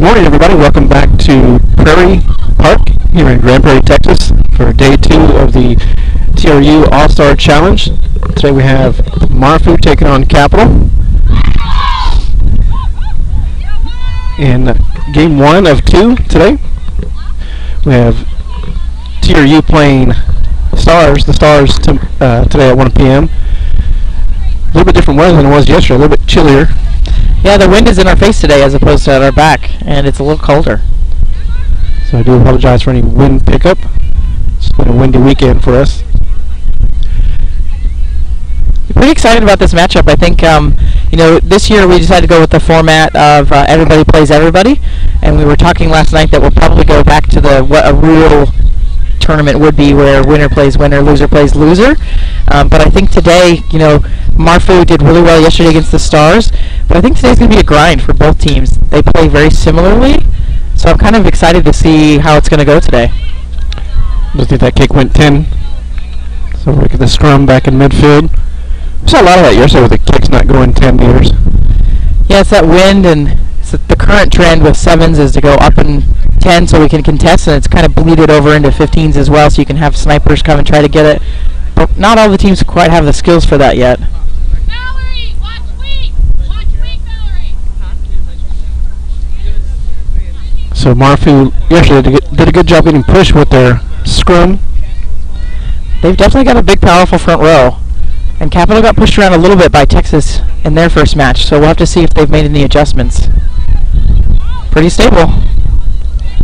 morning, everybody. Welcome back to Prairie Park here in Grand Prairie, Texas for day 2 of the TRU All-Star Challenge. Today we have Marfu taking on Capital in game 1 of 2 today. We have TRU playing Stars, the Stars today at 1 p.m. A little bit different weather than it was yesterday, a little bit chillier. Yeah, the wind is in our face today as opposed to at our back, and it's a little colder. So I do apologize for any wind pickup. It's been a windy weekend for us. Pretty excited about this matchup. I think, this year we decided to go with the format of everybody plays everybody, and we were talking last night that we'll probably go back to what a real tournament would be, where winner plays winner, loser plays loser. But I think today, Marfu did really well yesterday against the Stars, but I think today's going to be a grind for both teams. They play very similarly, so I'm kind of excited to see how it's going to go today. Looks like that kick went 10. So we get the scrum back in midfield. We saw a lot of that yesterday with the kicks not going 10 meters. Yeah, it's that wind, and the current trend with 7s is to go up in 10 so we can contest, and it's kind of bleeded over into 15s as well, so you can have snipers come and try to get it. But not all the teams quite have the skills for that yet. Valerie, watch weak! Watch weak, Valerie! So Marfu yesterday did a good job getting pushed with their scrum. They've definitely got a big, powerful front row. And Capital got pushed around a little bit by Texas in their first match, so we'll have to see if they've made any adjustments. Pretty stable.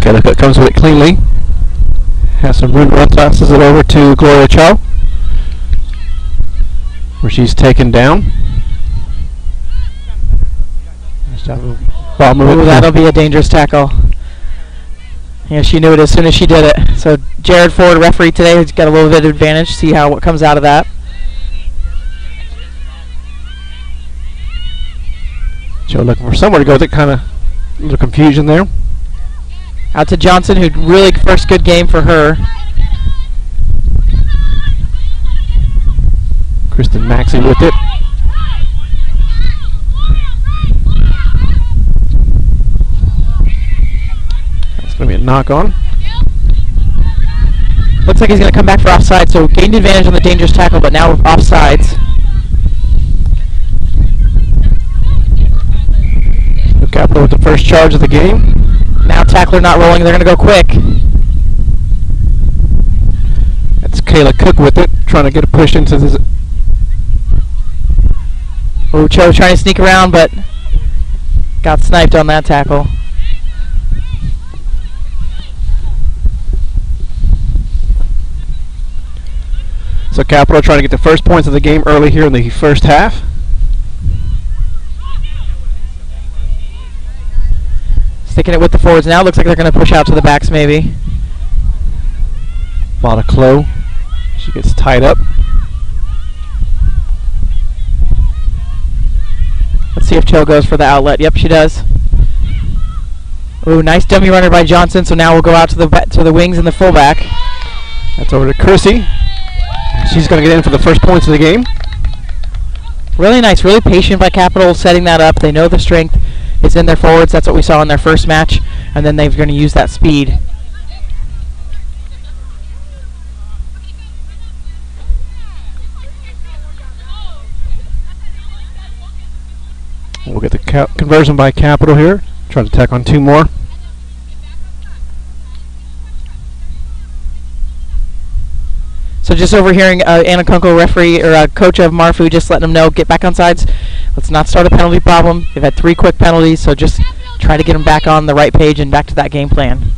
Calicut comes with it cleanly. Has some room, tosses it over to Gloria Chow, where she's taken down. Ooh, that'll be a dangerous tackle. Yeah, she knew it as soon as she did it. So Jared Ford, referee today, has got a little bit of advantage. See what comes out of that. Joe looking for somewhere to go with it, kind of a little confusion there. Out to Johnson, who really first good game for her. Kristen Maxey with it. That's going to be a knock on. Looks like he's going to come back for offside, so gained advantage on the dangerous tackle, but now offsides. Capital with the first charge of the game. Now tackler not rolling, they're going to go quick. That's Kayla Cook with it, trying to get a push into this. Oh, Cho trying to sneak around, but got sniped on that tackle. So Capital trying to get the first points of the game early here in the first half. Sticking it with the forwards now. Looks like they're going to push out to the backs maybe. Ball to Chloe. She gets tied up. Let's see if Cho goes for the outlet. Yep, she does. Ooh, nice dummy runner by Johnson. So now we'll go out to the wings and the fullback. That's over to Kersey. She's going to get in for the first points of the game. Really nice, really patient by Capital setting that up. They know the strength. It's in their forwards. That's what we saw in their first match. And then they're going to use that speed. We'll get the conversion by Capital here. Try to tack on 2 more. So just overhearing Anna Kunkel, referee or coach of Marfu, just letting them know, get back on sides. Let's not start a penalty problem. They've had 3 quick penalties, so just try to get them back on the right page and back to that game plan.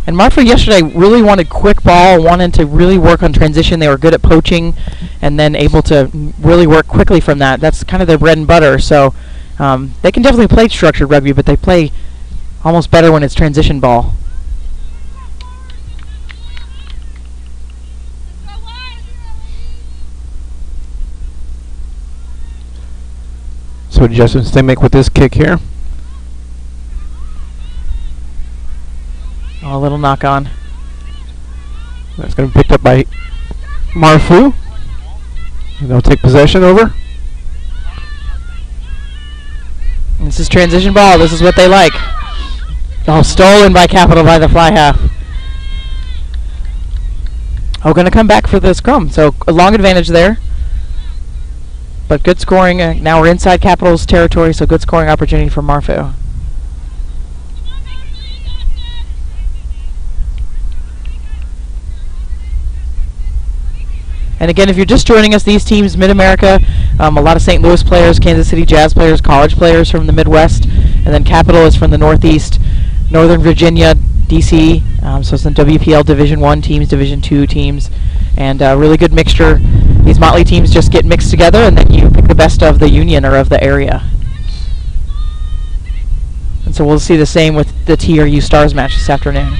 And Marfu yesterday really wanted quick ball, wanted to really work on transition. They were good at poaching and then able to really work quickly from that. That's kind of their bread and butter. So they can definitely play structured rugby, but they play almost better when it's transition ball. So adjustments they make with this kick here. Oh, a little knock on. That's going to be picked up by Marfu. And they'll take possession over. This is transition ball. This is what they like. Oh, stolen by Capital by the fly half. Oh, going to come back for the scrum. So a long advantage there. But good scoring. Now we're inside Capital's territory, so good scoring opportunity for Marfu. And again, if you're just joining us, these teams, Mid-America, a lot of St. Louis players, Kansas City Jazz players, college players from the Midwest, and then Capital is from the Northeast, Northern Virginia, D.C., so some WPL Division I teams, Division II teams, and a really good mixture. These motley teams just get mixed together, and then you pick the best of the union or of the area. And so we'll see the same with the TRU Stars match this afternoon.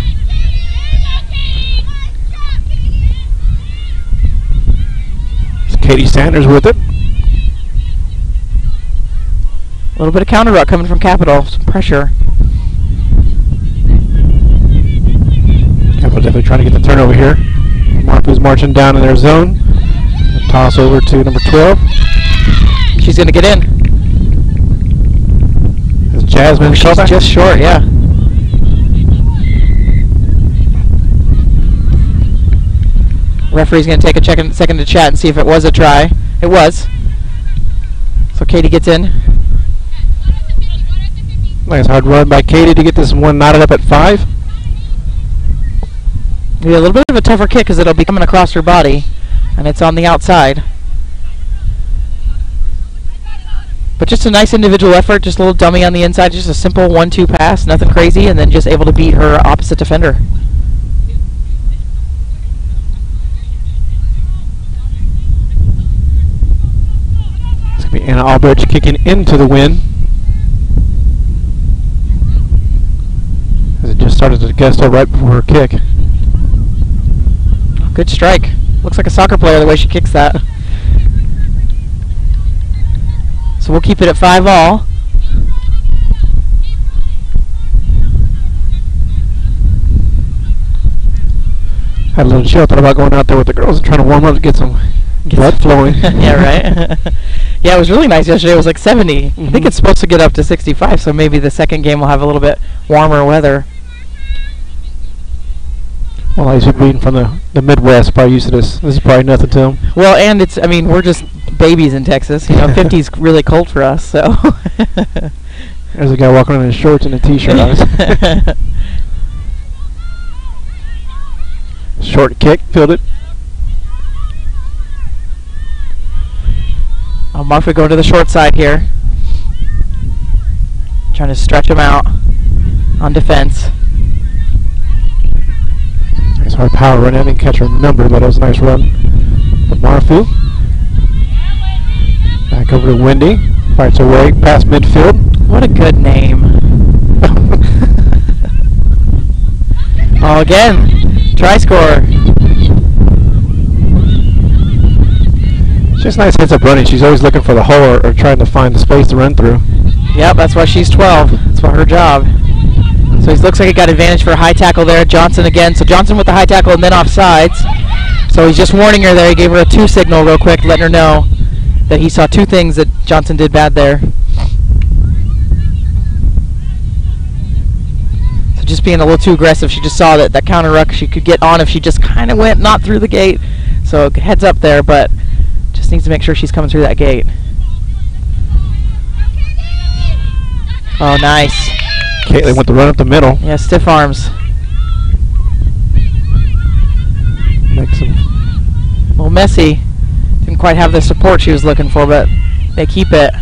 Katie Sanders with it. A little bit of counter ruck coming from Capital. Some pressure. Capital definitely trying to get the turnover here. Marfu's marching down in their zone. A toss over to number 12. She's going to get in. As Jasmine She's just short, yeah. Referee's going to take a second to chat and see if it was a try. It was. So Katie gets in. Nice hard run by Katie to get this one knotted up at 5. Maybe a little bit of a tougher kick because it'll be coming across her body, and it's on the outside. But just a nice individual effort, just a little dummy on the inside, just a simple 1-2 pass, nothing crazy, and then just able to beat her opposite defender. Be Anna Albridge kicking into the win. As it just started to gusto right before her kick. Good strike. Looks like a soccer player the way she kicks that. So we'll keep it at 5-all. Had a little chill. Thought about going out there with the girls and trying to warm up to get some blood flowing. Yeah, right. Yeah, it was really nice yesterday. It was like 70. I think it's supposed to get up to 65, so maybe the second game will have a little bit warmer weather. Well, these people being from the Midwest probably used to this. This is probably nothing to them. Well, and it's, I mean, we're just babies in Texas. You know, 50 is really cold for us, so. There's a guy walking around in shorts and a t-shirt on. Short kick, fielded. Marfa going to the short side here. Trying to stretch him out on defense. Nice hard power run. I didn't catch her number, but it was a nice run from Marfu. Back over to Wendy. Fights her way past midfield. What a good name. Oh, again. Try score. It's just nice heads up running. She's always looking for the hole or trying to find the space to run through. Yep, that's why she's 12. That's why her job. So it looks like he got advantage for a high tackle there. Johnson again. So Johnson with the high tackle and then off sides. So he's just warning her there. He gave her a 2 signal real quick, letting her know that he saw 2 things that Johnson did bad there. So just being a little too aggressive. She just saw that counter ruck she could get on if she just kind of went not through the gate. So heads up there, but just needs to make sure she's coming through that gate. Oh, nice. Caitlin went to run up the middle. Yeah, stiff arms. Makes them A little messy. Didn't quite have the support she was looking for, but they keep it.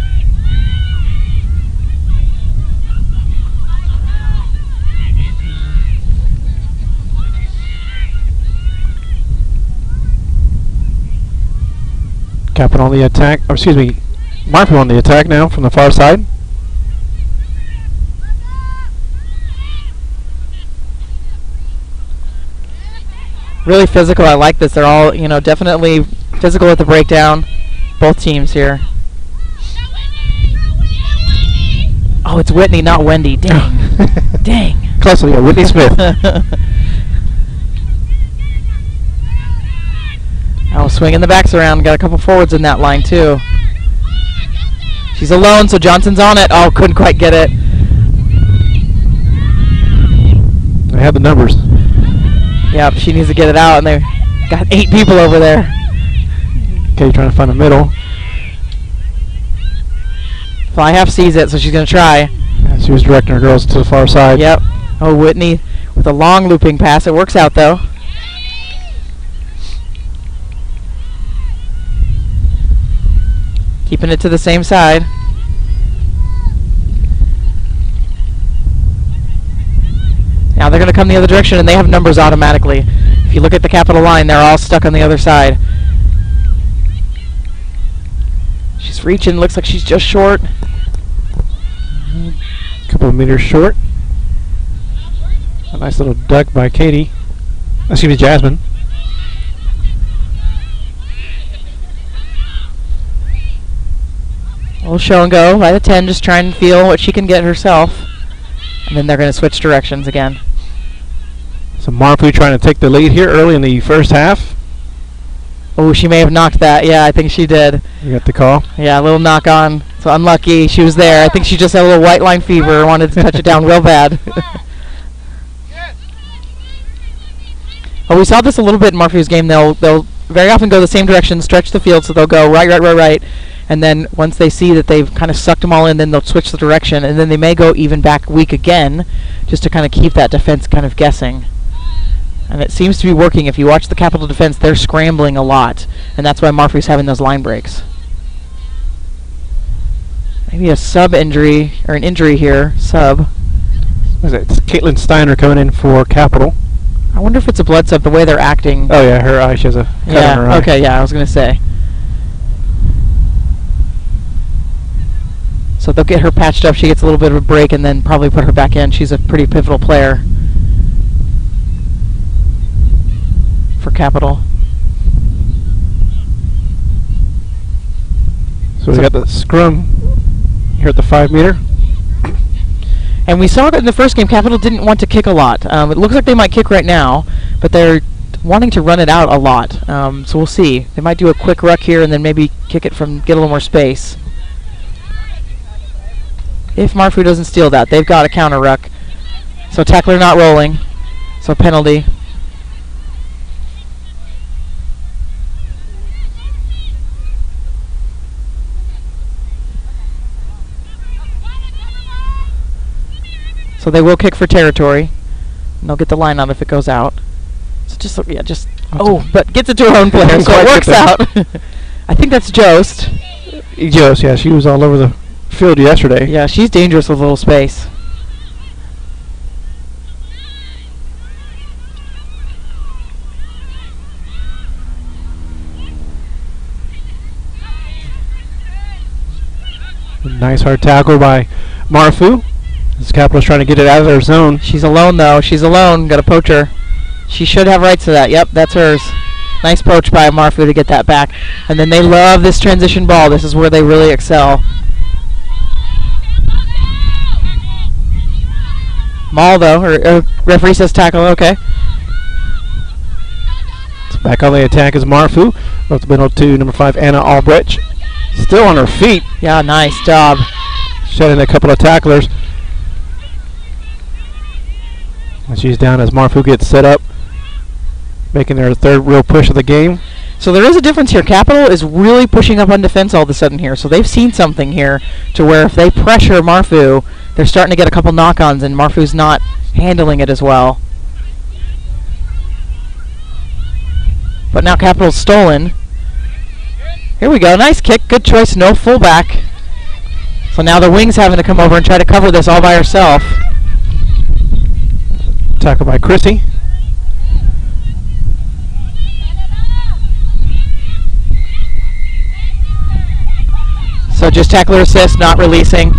Capital on the attack, or excuse me, Marfu on the attack now from the far side. Really physical. I like this. They're all, you know, definitely physical at the breakdown. Both teams here. Oh, it's Whitney, not Wendy. Dang. Dang. Closely, yeah, Whitney Smith. Oh, swinging the backs around. Got a couple forwards in that line, too. She's alone, so Johnson's on it. Oh, couldn't quite get it. They have the numbers. Yep, she needs to get it out, and they got 8 people over there. Okay, trying to find a middle. Fly half sees it, so she's going to try. Yeah, she was directing her girls to the far side. Yep. Oh, Whitney with a long looping pass. It works out, though. Keeping it to the same side. Now they're going to come the other direction, and they have numbers automatically. If you look at the Capital line, they're all stuck on the other side. She's reaching. Looks like she's just short. A couple of meters short. A nice little duck by Katie. Excuse me, Jasmine. A little show and go by the 10, just trying to feel what she can get herself. And then they're going to switch directions again. So Marfu trying to take the lead here early in the first half. Oh, she may have knocked that. Yeah, I think she did. You got the call? Yeah, a little knock on. So unlucky. She was there. I think she just had a little white line fever. Wanted to touch it down real bad. Well, we saw this a little bit in Marfu's game. They'll very often go the same direction, stretch the field, so they'll go right. And then once they see that they've kind of sucked them all in, then they'll switch the direction. And then they may go even back weak again, just to kind of keep that defense kind of guessing. And it seems to be working. If you watch the Capital defense, they're scrambling a lot. And that's why Marfu's having those line breaks. Maybe a sub injury, or an injury here. Sub. What is it? It's Caitlin Steiner coming in for Capital. I wonder if it's a blood sub, the way they're acting. Oh, yeah, her eye. She has a cut on her eye. Okay, yeah, I was going to say. So they'll get her patched up. She gets a little bit of a break and then probably put her back in. She's a pretty pivotal player for Capital. So we got the scrum here at the 5 meter. And we saw in the first game, Capital didn't want to kick a lot. It looks like they might kick right now, but they're wanting to run it out a lot. So we'll see. They might do a quick ruck here and then maybe kick it from, get a little more space. If Marfu doesn't steal that, they've got a counter ruck. So tackler not rolling. So penalty. So they will kick for territory. And they'll get the line on if it goes out. So just, yeah, just, but gets it to her own player, so it works out. I think that's Jost. Jost, yeah, she was all over the field yesterday. Yeah, she's dangerous with a little space. Nice hard tackle by Marfu. This Capital's trying to get it out of their zone. She's alone, though. She's alone. Got to poach her. She should have rights to that. Yep, that's hers. Nice poach by Marfu to get that back. And then they love this transition ball. This is where they really excel. Maul, though. Or referee says tackle. Okay. So back on the attack is Marfu. Up the middle to number 5, Anna Albrecht. Still on her feet. Yeah, nice job. Shedding a couple of tacklers. And she's down as Marfu gets set up, making their third real push of the game. So there is a difference here. Capital is really pushing up on defense all of a sudden here. So they've seen something here to where if they pressure Marfu, they're starting to get a couple knock-ons, and Marfu's not handling it as well. But now Capital's stolen. Here we go. Nice kick. Good choice. No fullback. So now the wing's having to come over and try to cover this all by herself. Tackle by Chrissy. So just tackler assist, not releasing.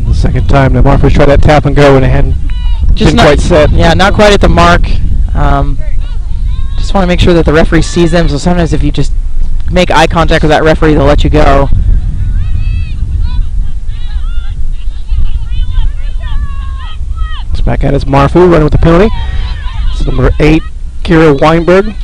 The second time that Marfu's tried that tap and go and it hadn't been quite set. Yeah, not quite at the mark. Just want to make sure that the referee sees them. So sometimes if you just make eye contact with that referee, they'll let you go. It's back at us, Marfu running with the penalty. It's number 8, Kira Weinberg.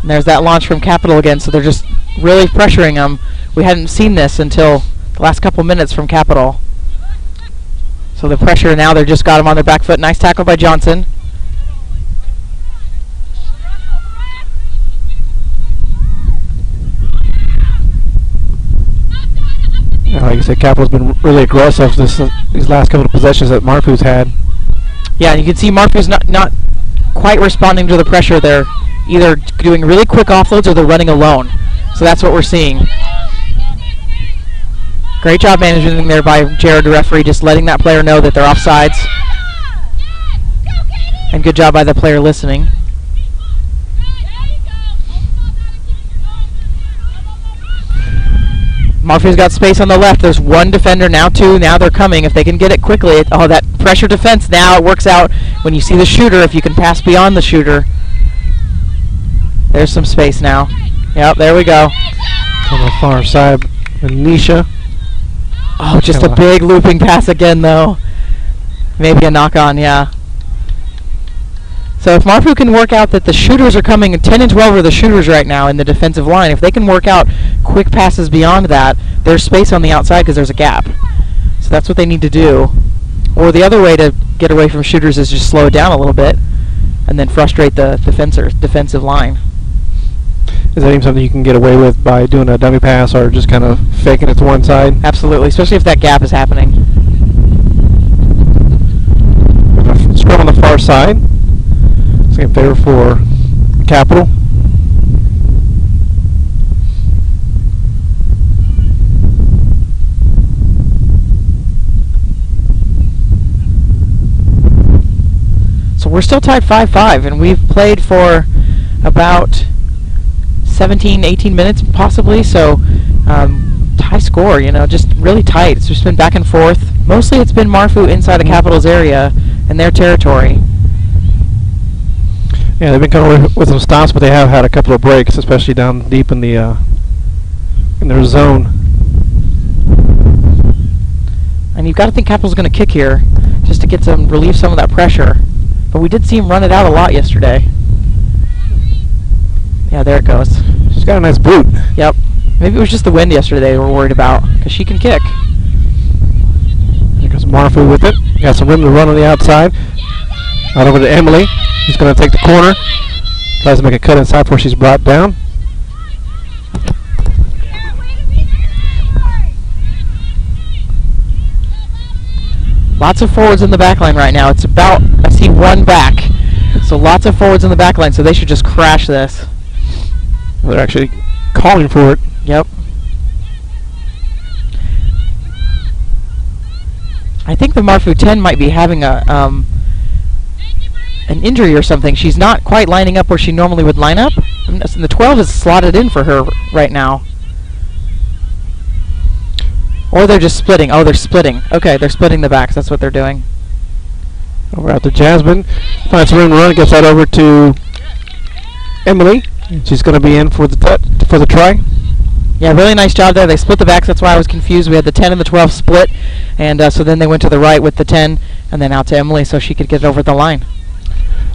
And there's that launch from Capital again, so they're just really pressuring them. We hadn't seen this until the last couple minutes from Capital. So the pressure now, they've just got them on their back foot. Nice tackle by Johnson. Like I said, Capital's been really aggressive these last couple of possessions that Marfu's had. Yeah, and you can see Marfu's not quite responding to the pressure. They're either doing really quick offloads or they're running alone. So that's what we're seeing. Great job managing there by Jared, the referee, just letting that player know that they're offsides. And good job by the player listening. Marfu's got space on the left. There's one defender, now two. Now they're coming. If they can get it quickly. Oh, that pressure defense now. It works out when you see the shooter. If you can pass beyond the shooter. There's some space now. Yep, there we go. On the far side, Anisha. Oh, just a big looping pass again, though. Maybe a knock-on, yeah. So if Marfu can work out that the shooters are coming, 10 and 12 are the shooters right now in the defensive line. If they can work out quick passes beyond that, there's space on the outside because there's a gap. So that's what they need to do. Or the other way to get away from shooters is just slow it down a little bit and then frustrate the defensive line. Is that even something you can get away with by doing a dummy pass or just kind of faking it to one side? Absolutely, especially if that gap is happening. Scrum on the far side. It's in favor for Capital. So we're still tied 5-5, and we've played for about 17, 18 minutes possibly, so high score, you know, just really tight. It's just been back and forth. Mostly it's been Marfu inside of Capital's area in their territory. Yeah, they've been coming with some stops, but they have had a couple of breaks, especially down deep in the in their zone. And you've got to think Capital's going to kick here just to get some relieve some of that pressure. But we did see him run it out a lot yesterday. Yeah, there it goes. She's got a nice boot. Yep. Maybe it was just the wind yesterday they were worried about, because she can kick. There goes Marfu with it. Got some room to run on the outside. Out over to Emily. She's going to take the corner. Tries to make a cut inside before she's brought down. Lots of forwards in the back line right now. It's about, I see one back. So lots of forwards in the back line, so they should just crash this. They're actually calling for it. Yep. I think the Marfu 10 might be having a an injury or something. She's not quite lining up where she normally would line up. And the 12 is slotted in for her right now. Or they're just splitting. Oh, they're splitting. Okay, they're splitting the backs. That's what they're doing. Over out to Jasmine. Finds some room to run. Gets that over to Emily. She's going to be in for the try. Yeah, really nice job there. They split the backs. That's why I was confused. We had the 10 and the 12 split. And so then they went to the right with the 10 and then out to Emily so she could get it over the line.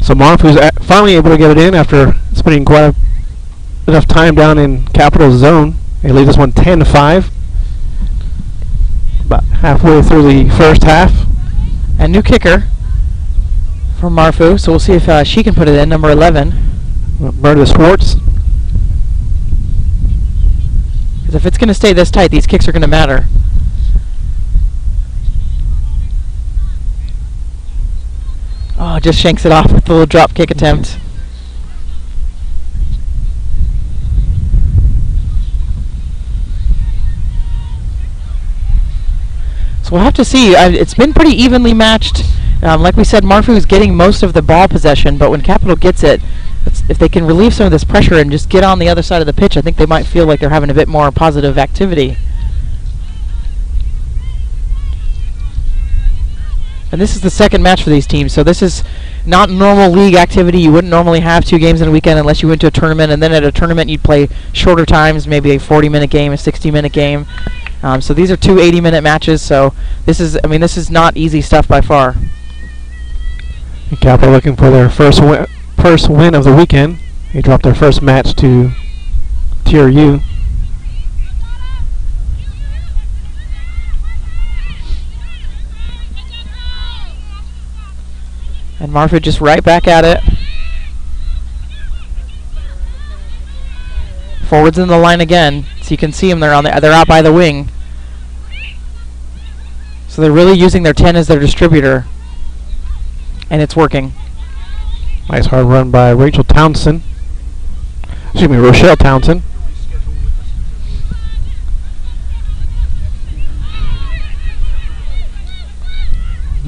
So Marfu's finally able to get it in after spending quite enough time down in Capital's zone. They lead this one 10-5. About halfway through the first half. And new kicker for Marfu, so we'll see if she can put it in, number 11. Berta Swartz. Because if it's going to stay this tight, these kicks are going to matter. Oh, just shanks it off with the little drop kick attempt. So we'll have to see. It's been pretty evenly matched. Like we said, Marfu is getting most of the ball possession, but when Capital gets it, if they can relieve some of this pressure and just get on the other side of the pitch, I think they might feel like they're having a bit more positive activity. And this is the second match for these teams, so this is not normal league activity. You wouldn't normally have 2 games in a weekend unless you went to a tournament, and then at a tournament you'd play shorter times, maybe a 40-minute game, a 60-minute game. So these are 2 80-minute matches, so this is not easy stuff by far. Capital looking for their first win of the weekend. They dropped their first match to TRU. And Marfa just right back at it. Forwards in the line again, so you can see them. They're out by the wing. So they're really using their 10 as their distributor, and it's working. Nice hard run by Rochelle Townsend.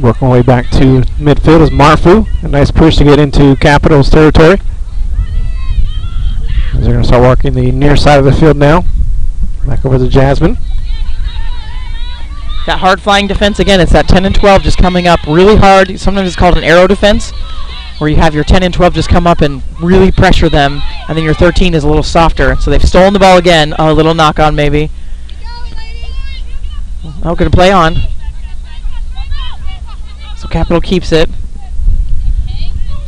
Working our way back to midfield is Marfu. A nice push to get into Capital's territory. As they're going to start working the near side of the field now. Back over to Jasmine. That hard flying defense again. It's that 10 and 12 just coming up really hard. Sometimes it's called an arrow defense, where you have your 10 and 12 just come up and really pressure them, and then your 13 is a little softer. So they've stolen the ball again. Oh, a little knock on maybe. Oh, going to play on. So Capital keeps it.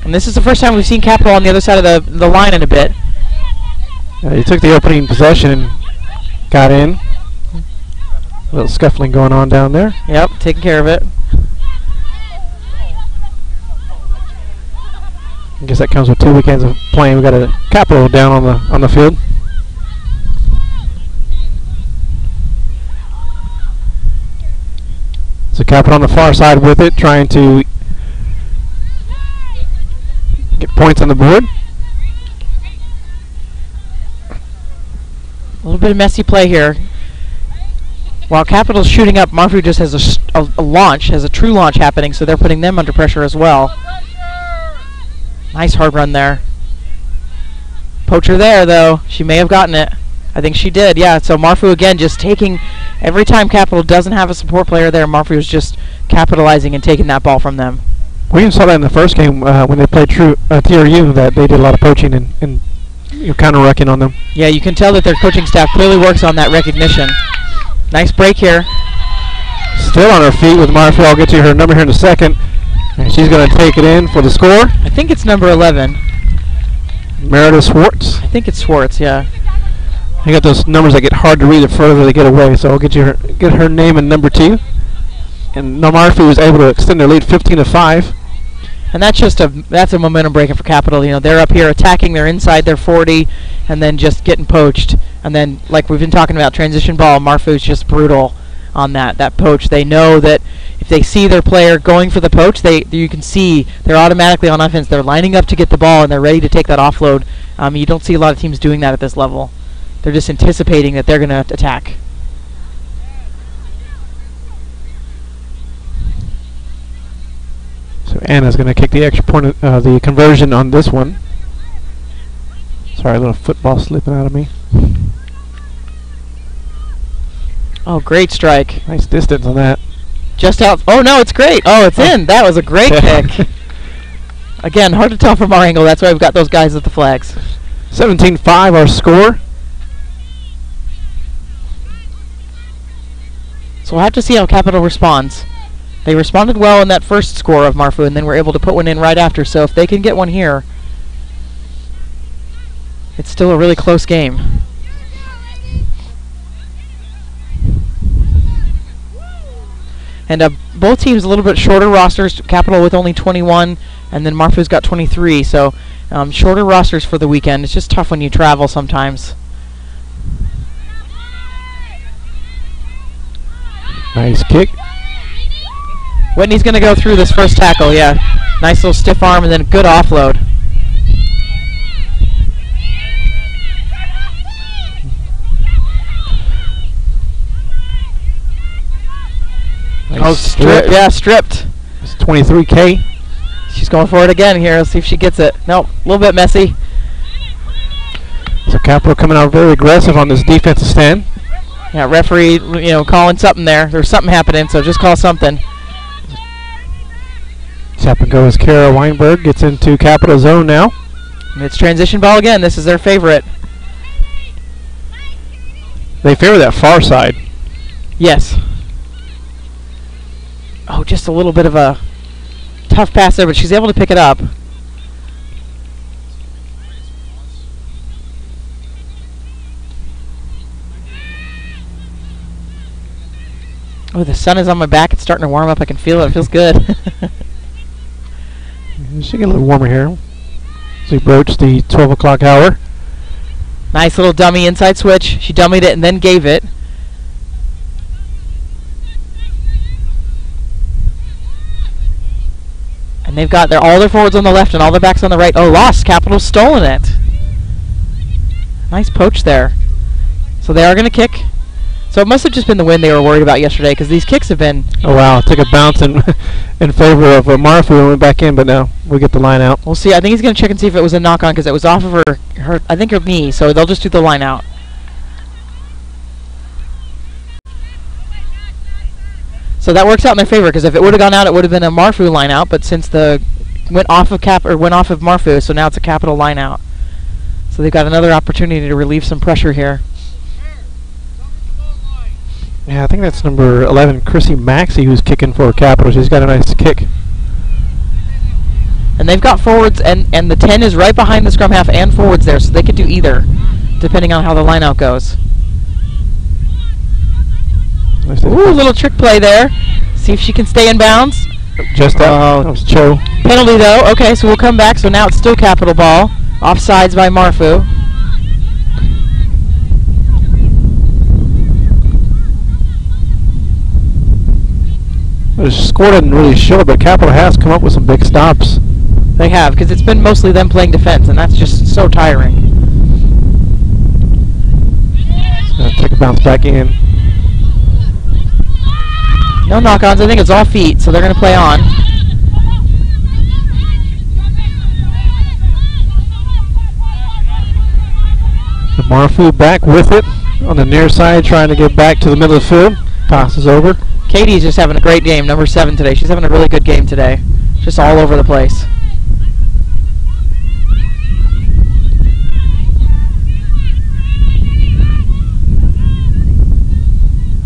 And this is the first time we've seen Capital on the other side of the line in a bit. He took the opening possession and got in. A little scuffling going on down there. Yep, taking care of it. I guess that comes with 2 weekends of playing. We got a Capital down on the field. So Capital on the far side with it, trying to get points on the board. A little bit of messy play here. While Capital's shooting up, Marfu just has a launch, has a true launch happening, so they're putting them under pressure as well. Nice hard run there. Poacher there, though. She may have gotten it. I think she did, yeah. So Marfu again just taking, every time Capital doesn't have a support player there, Marfu is just capitalizing and taking that ball from them. We even saw that in the first game when they played TRU, that they did a lot of poaching and counter-wrecking on them. Yeah, you can tell that their coaching staff clearly works on that recognition. Nice break here. Still on her feet with Marfu. I'll get to her number here in a second. And she's going to take it in for the score. I think it's number 11. Meredith Swartz. I think it's Swartz, yeah. I got those numbers that get hard to read the further they get away, so I'll get her name and number 2. And Marfu was able to extend their lead 15-5. And that's a momentum breaker for Capital. You know, they're up here attacking, they're inside their 40, and then just getting poached. And then, like we've been talking about, transition ball, Marfu's just brutal on that poach. They know that if they see their player going for the poach, you can see they're automatically on offense. They're lining up to get the ball, and they're ready to take that offload. You don't see a lot of teams doing that at this level. They're just anticipating that they're going to attack. So Anna's going to kick the extra point, the conversion on this one. Sorry, a little football slipping out of me. Oh, great strike. Nice distance on that. Just out. Oh, no, it's great. Oh, it's in. That was a great kick. Again, hard to tell from our angle. That's why we've got those guys at the flags. 17-5 our score. So we'll have to see how Capital responds. They responded well in that first score of Marfu, and then were able to put one in right after. So if they can get one here, it's still a really close game. And both teams a little bit shorter rosters. Capital with only 21, and then Marfu's got 23. So shorter rosters for the weekend. It's just tough when you travel sometimes. Nice kick. Whitney's going to go through this first tackle, yeah. Nice little stiff arm and then good offload. Nice stripped. It's 23K. She's going for it again here. Let's see if she gets it. Nope, a little bit messy. So Capital coming out very aggressive on this defensive stand. Yeah, referee, calling something there. There's something happening, so just call something. Tap and go as Kara Weinberg gets into Capital zone now. And it's transition ball again. This is their favorite. They favor that far side. Yes. Oh, just a little bit of a tough pass there, but she's able to pick it up. Oh, the sun is on my back. It's starting to warm up. I can feel it. It feels good. It should get a little warmer here as we broach the 12 o'clock hour. Nice little dummy inside switch. She dummied it and then gave it. And they've got all their forwards on the left and all their backs on the right. Oh, lost. Capital's stolen it. Nice poach there. So they are going to kick. So it must have just been the wind they were worried about yesterday, because these kicks have been... Oh, wow. Took a bounce in favor of Marfu and went back in, but no, we get the line out. We'll see. I think he's going to check and see if it was a knock-on, because it was off of her, I think, her knee. So they'll just do the line out. So that works out in their favor, because if it would have gone out, it would have been a Marfu line out. But since went off of Marfu, so now it's a Capital line out. So they've got another opportunity to relieve some pressure here. Yeah, I think that's number 11, Chrissy Maxey, who's kicking for Capital. She's got a nice kick. And they've got forwards, and the 10 is right behind the scrum half and forwards there, so they could do either, depending on how the line out goes. Ooh, little trick play there. See if she can stay in bounds. Just out. That was Cho. Penalty, though. Okay, so we'll come back. So now it's still Capital ball. Offsides by Marfu. The score doesn't really show it, but Capital has come up with some big stops. They have, because it's been mostly them playing defense, and that's just so tiring. It's going to take a bounce back in. No knock-ons. I think it's all feet, so they're going to play on. The Marfu back with it on the near side, trying to get back to the middle of the field. Passes over. Katie's just having a great game, number 7 today. She's having a really good game today. Just all over the place.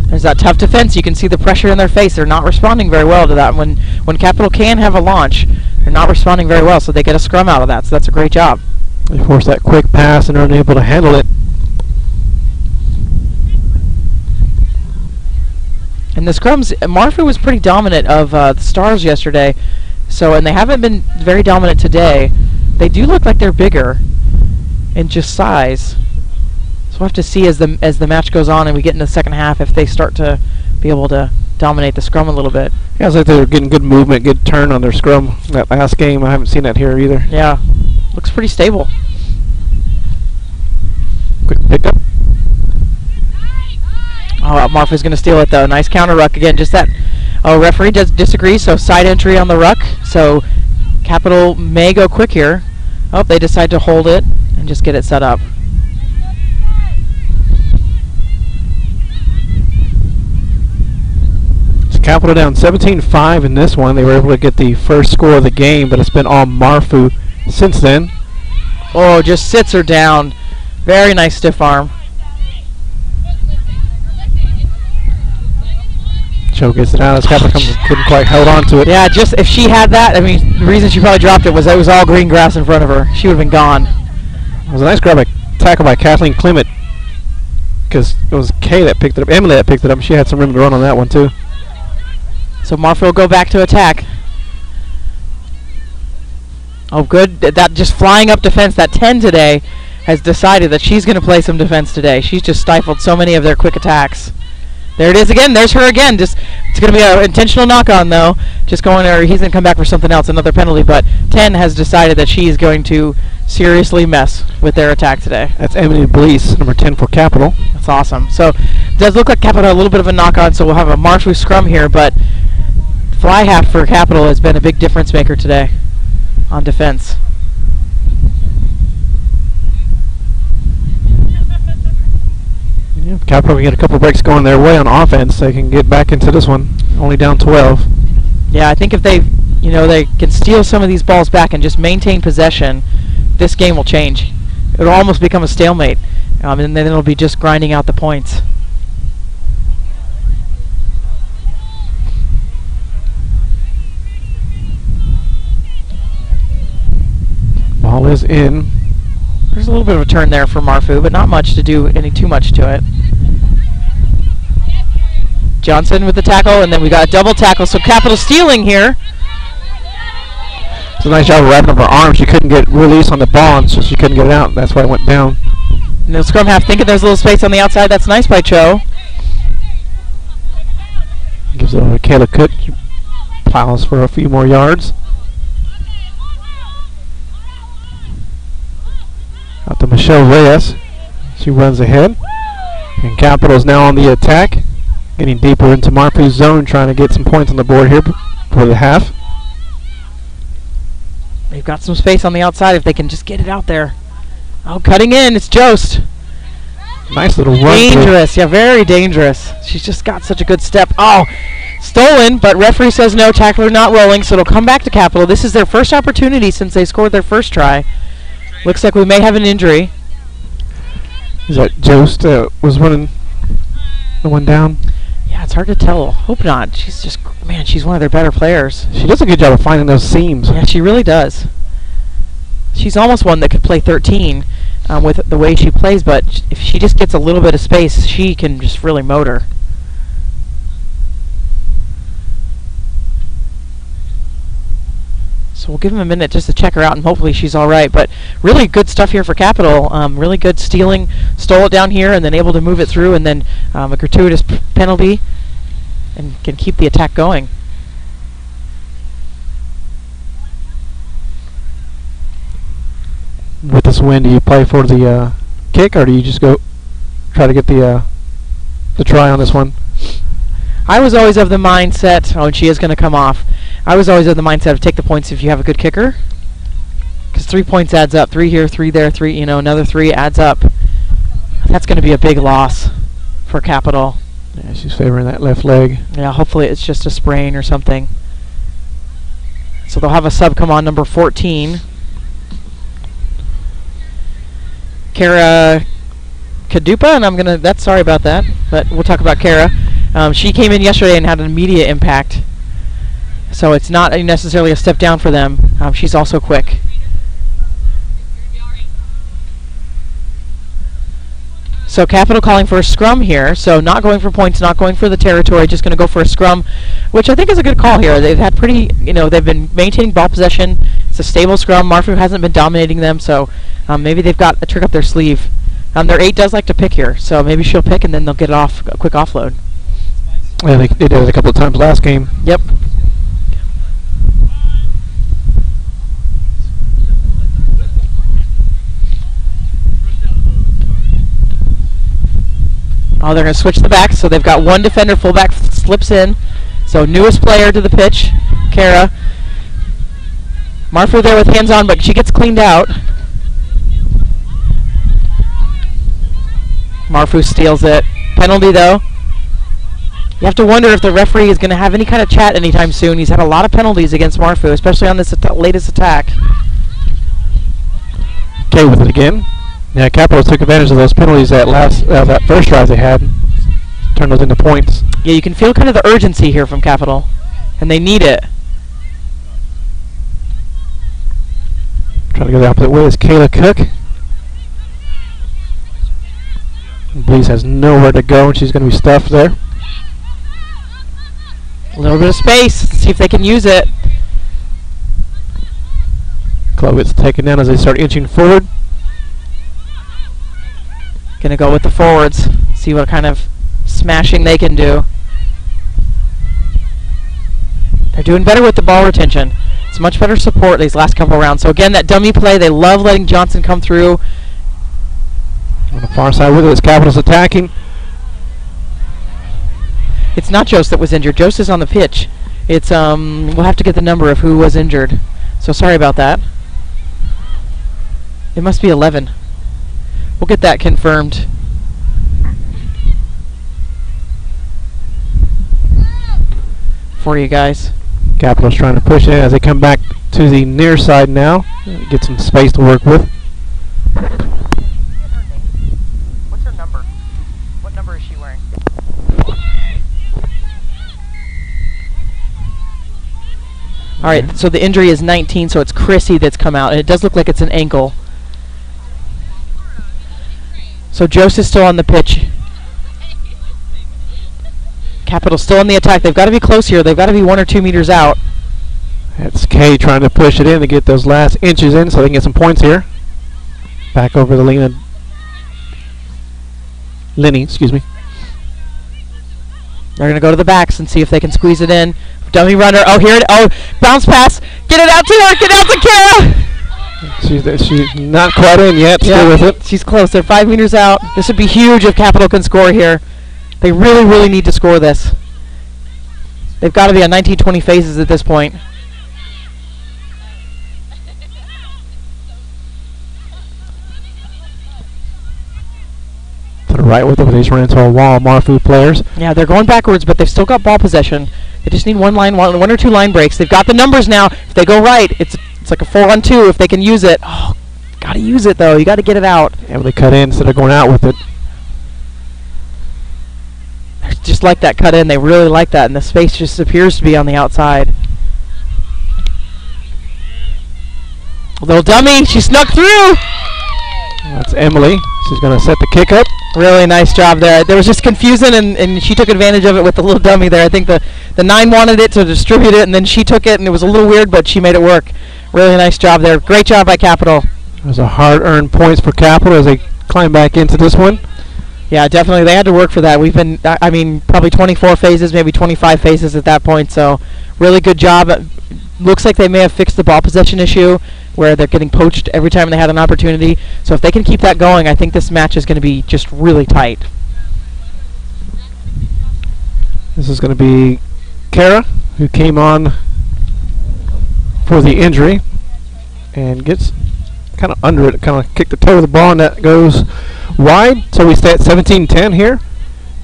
There's that tough defense. You can see the pressure in their face. They're not responding very well to that. When Capital can have a launch, they're not responding very well, so they get a scrum out of that. So that's a great job. They force that quick pass and are unable to handle it. And the scrums, Marfu was pretty dominant of the Stars yesterday, and they haven't been very dominant today. They do look like they're bigger in just size. So we'll have to see as the match goes on and we get into the second half if they start to be able to dominate the scrum a little bit. Yeah, it's like they're getting good movement, good turn on their scrum. That last game, I haven't seen that here either. Yeah, looks pretty stable. Quick pickup. Oh, Marfu's going to steal it, though. Nice counter ruck again. Just that. Oh, referee does disagree, so side entry on the ruck. So Capital may go quick here. Oh, they decide to hold it and just get it set up. It's Capital down 17-5 in this one. They were able to get the first score of the game, but it's been all Marfu since then. Oh, just sits her down. Very nice stiff arm. Cho gets it out as Capital couldn't quite hold on to it. Yeah, just if she had that, I mean, the reason she probably dropped it was all green grass in front of her. She would have been gone. It was a nice tackle by Kathleen Clement, because it was Kay that picked it up. Emily that picked it up. She had some room to run on that one, too. So Marfu will go back to attack. Oh, good. That just flying up defense. That 10 today has decided that she's going to play some defense today. She's just stifled so many of their quick attacks. There it is again. There's her again. It's going to be an intentional knock-on, though. Just going there. He's going to come back for something else, another penalty. But 10 has decided that she is going to seriously mess with their attack today. That's Emily Blease, number 10 for Capital. That's awesome. So it does look like Capital had a little bit of a knock-on, so we'll have a Marfu scrum here. But fly half for Capital has been a big difference maker today on defense. Yeah, Capital can get a couple breaks going their way on offense. They can get back into this one, only down 12. Yeah, I think if they can steal some of these balls back and just maintain possession, this game will change. It'll almost become a stalemate, and then it'll be just grinding out the points. Ball is in. There's a little bit of a turn there for Marfu, but not much to do too much to it. Johnson with the tackle, and then we got a double tackle. So Capital stealing here. It's a nice job of wrapping up her arms. She couldn't get release on the ball, and so she couldn't get it out. That's why it went down. No scrum half thinking there's a little space on the outside. That's nice by Cho. Gives it over to Kayla Cook. She plows for a few more yards. Out to Michelle Reyes. She runs ahead. And Capital is now on the attack. Getting deeper into Marfu's zone, trying to get some points on the board here for the half. They've got some space on the outside if they can just get it out there. Oh, cutting in. It's Jost. Nice little run. Dangerous. Yeah, very dangerous. She's just got such a good step. Oh, stolen, but referee says no. Tackler not rolling, so it'll come back to Capital. This is their first opportunity since they scored their first try. Looks like we may have an injury. Is that Jost was running the one down? Yeah, it's hard to tell. Hope not. She's just, man, she's one of their better players. She does a good job of finding those seams. Yeah, she really does. She's almost one that could play 13 with the way she plays, but if she just gets a little bit of space, she can just really motor. So we'll give him a minute just to check her out, and hopefully she's all right. But really good stuff here for Capital. Really good stealing. Stole it down here and then able to move it through, and then a gratuitous penalty, and can keep the attack going. With this win, do you play for the kick, or do you just go try to get the try on this one? I was always of the mindset, oh, and she is going to come off. I was always of the mindset of take the points if you have a good kicker, because 3 points adds up. 3 here, 3 there, 3. Another 3 adds up. That's going to be a big loss for Capital. Yeah, she's favoring that left leg. Yeah, hopefully it's just a sprain or something. So they'll have a sub come on, number 14. Kara Kadupa, and that's sorry about that, but we'll talk about Kara. She came in yesterday and had an immediate impact. So it's not necessarily a step down for them. She's also quick. So Capital calling for a scrum here. So not going for points, not going for the territory, just going to go for a scrum, which I think is a good call here. They've had pretty, they've been maintaining ball possession. It's a stable scrum. Marfu hasn't been dominating them, so maybe they've got a trick up their sleeve. Their 8 does like to pick here, so maybe she'll pick and then they'll get it off, a quick offload. Yeah, they did it a couple of times last game. Yep. Oh, they're going to switch the backs, so they've got one defender, fullback slips in. So newest player to the pitch, Kara. Marfu there with hands on, but she gets cleaned out. Marfu steals it. Penalty, though. You have to wonder if the referee is going to have any kind of chat anytime soon. He's had a lot of penalties against Marfu, especially on this latest attack. Okay, with it again. Yeah, Capital took advantage of those penalties that first drive they had. Turned those into points. Yeah, you can feel kind of the urgency here from Capital, and they need it. Trying to go the opposite way is Kayla Cook. Blease has nowhere to go, and she's going to be stuffed there. A little bit of space. See if they can use it. Club gets taken down as they start inching forward. Gonna go with the forwards. See what kind of smashing they can do. They're doing better with the ball retention. It's much better support these last couple rounds. So again, that dummy play, they love letting Johnson come through. On the far side with it is Capital's attacking. It's not Jost that was injured. Jost is on the pitch. It's we'll have to get the number of who was injured. So sorry about that. It must be 11. We'll get that confirmed. For you guys. Capital's trying to push it as they come back to the near side now. Get some space to work with. What's her number? What number is she wearing? All right, so the injury is 19, so it's Chrissy that's come out, and it does look like it's an ankle. So Jost is still on the pitch. Capital still in the attack. They've got to be close here. They've got to be 1 or 2 meters out. That's Kay trying to push it in to get those last inches in so they can get some points here. Back over to Lenny, excuse me. They're going to go to the backs and see if they can squeeze it in. Dummy runner. Oh, here it. Oh, bounce pass. Get it out to her. Get out to Kara. She's not quite in yet. Still with it. She's close. They're 5 meters out. This would be huge if Capital can score here. They really, really need to score this. They've got to be on 19-20 phases at this point. To the right with it, but they just ran into a wall of Marfu players. Yeah, they're going backwards, but they've still got ball possession. They just need one or two line breaks. They've got the numbers now. If they go right, it's like a 4-on-2 if they can use it. Oh, got to use it, though. You got to get it out. And when they cut in instead of going out with it. They just like that cut in. They really like that, and the space just appears to be on the outside. Little dummy. She snuck through. That's Emily. She's going to set the kick up. Really nice job there. There was just confusion, and she took advantage of it with the little dummy there. I think the 9 wanted it to distribute it, and then she took it, and it was a little weird, but she made it work. Really nice job there. Great job by Capital. Those are hard-earned points for Capital as they climb back into this one. Yeah, definitely. They had to work for that. We've been, I mean, probably 24 phases, maybe 25 phases at that point, so really good job. Looks like they may have fixed the ball possession issue where they're getting poached every time they had an opportunity. So if they can keep that going, I think this match is going to be just really tight. This is going to be Kara, who came on for the injury and gets kind of under it, kind of kicked the toe of the ball, and that goes wide. So we stay at 17-10 here.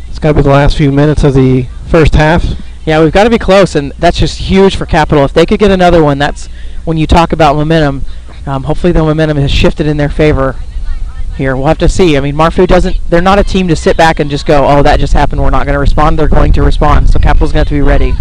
It's got to be the last few minutes of the first half. Yeah, we've got to be close, and that's just huge for Capital. If they could get another one, that's when you talk about momentum. Hopefully the momentum has shifted in their favor here. We'll have to see. I mean, Marfu they're not a team to sit back and just go, oh, that just happened, we're not going to respond. They're going to respond, so Capital's going to have to be ready.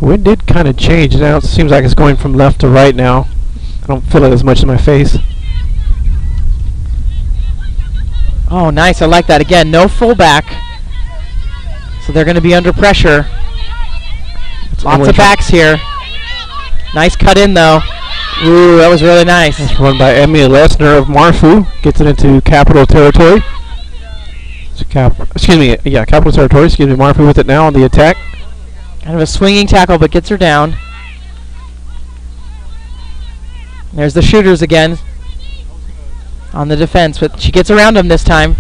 Wind did kind of change. Now it seems like it's going from left to right now. I don't feel it as much in my face. Oh, nice. I like that. Again, no fullback. So they're going to be under pressure. Lots of backs here. Nice cut in, though. Ooh, that was really nice. It's run by Emily Lesner of Marfu. Gets it into Capital territory. Capital territory. Excuse me. Marfu with it now on the attack. Kind of a swinging tackle, but gets her down. There's the shooters again on the defense, but she gets around them this time.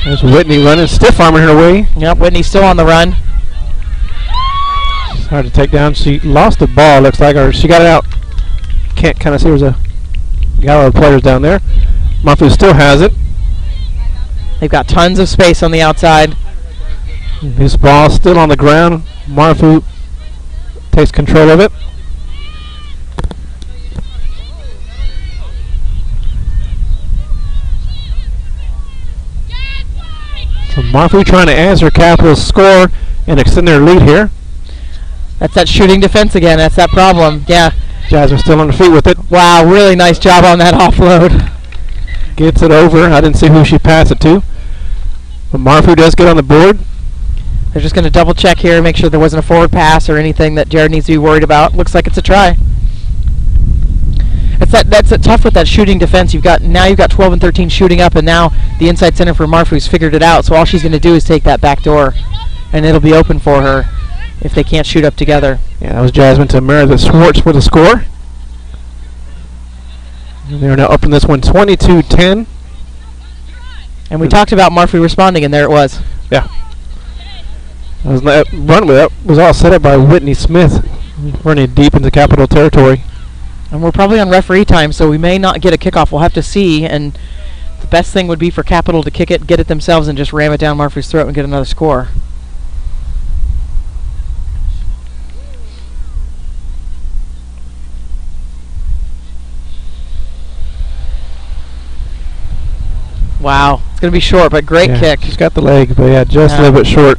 There's Whitney running, stiff arming her way. Yep, Whitney's still on the run. It's hard to take down. She lost the ball, looks like, or she got it out. Can't kind of see. There's a lot of players down there. Marfu still has it. They've got tons of space on the outside. This ball still on the ground. Marfu takes control of it. So Marfu trying to answer Capital's score and extend their lead here. That's that shooting defense again. That's that problem. Yeah. Jasmine still on her feet with it. Wow, really nice job on that offload. Gets it over. I didn't see who she passed it to. But Marfu does get on the board. They're just going to double check here, make sure there wasn't a forward pass or anything that Jared needs to be worried about. Looks like it's a try. That's tough with that shooting defense. You've got 12 and 13 shooting up, and now the inside center for Marfu's figured it out. So all she's going to do is take that back door, and it'll be open for her if they can't shoot up together. Yeah, that was Jasmine to Meredith Schwartz for the score. And they're now up in this one 22-10. And we talked about Marfu responding, and there it was. Yeah. That run with that was all set up by Whitney Smith, running deep into Capital territory. And we're probably on referee time, so we may not get a kickoff. We'll have to see. And the best thing would be for Capital to kick it, get it themselves, and just ram it down Marfu's throat and get another score. Wow. It's going to be short, but great Yeah, kick. She's got the leg, but yeah, just a little bit short.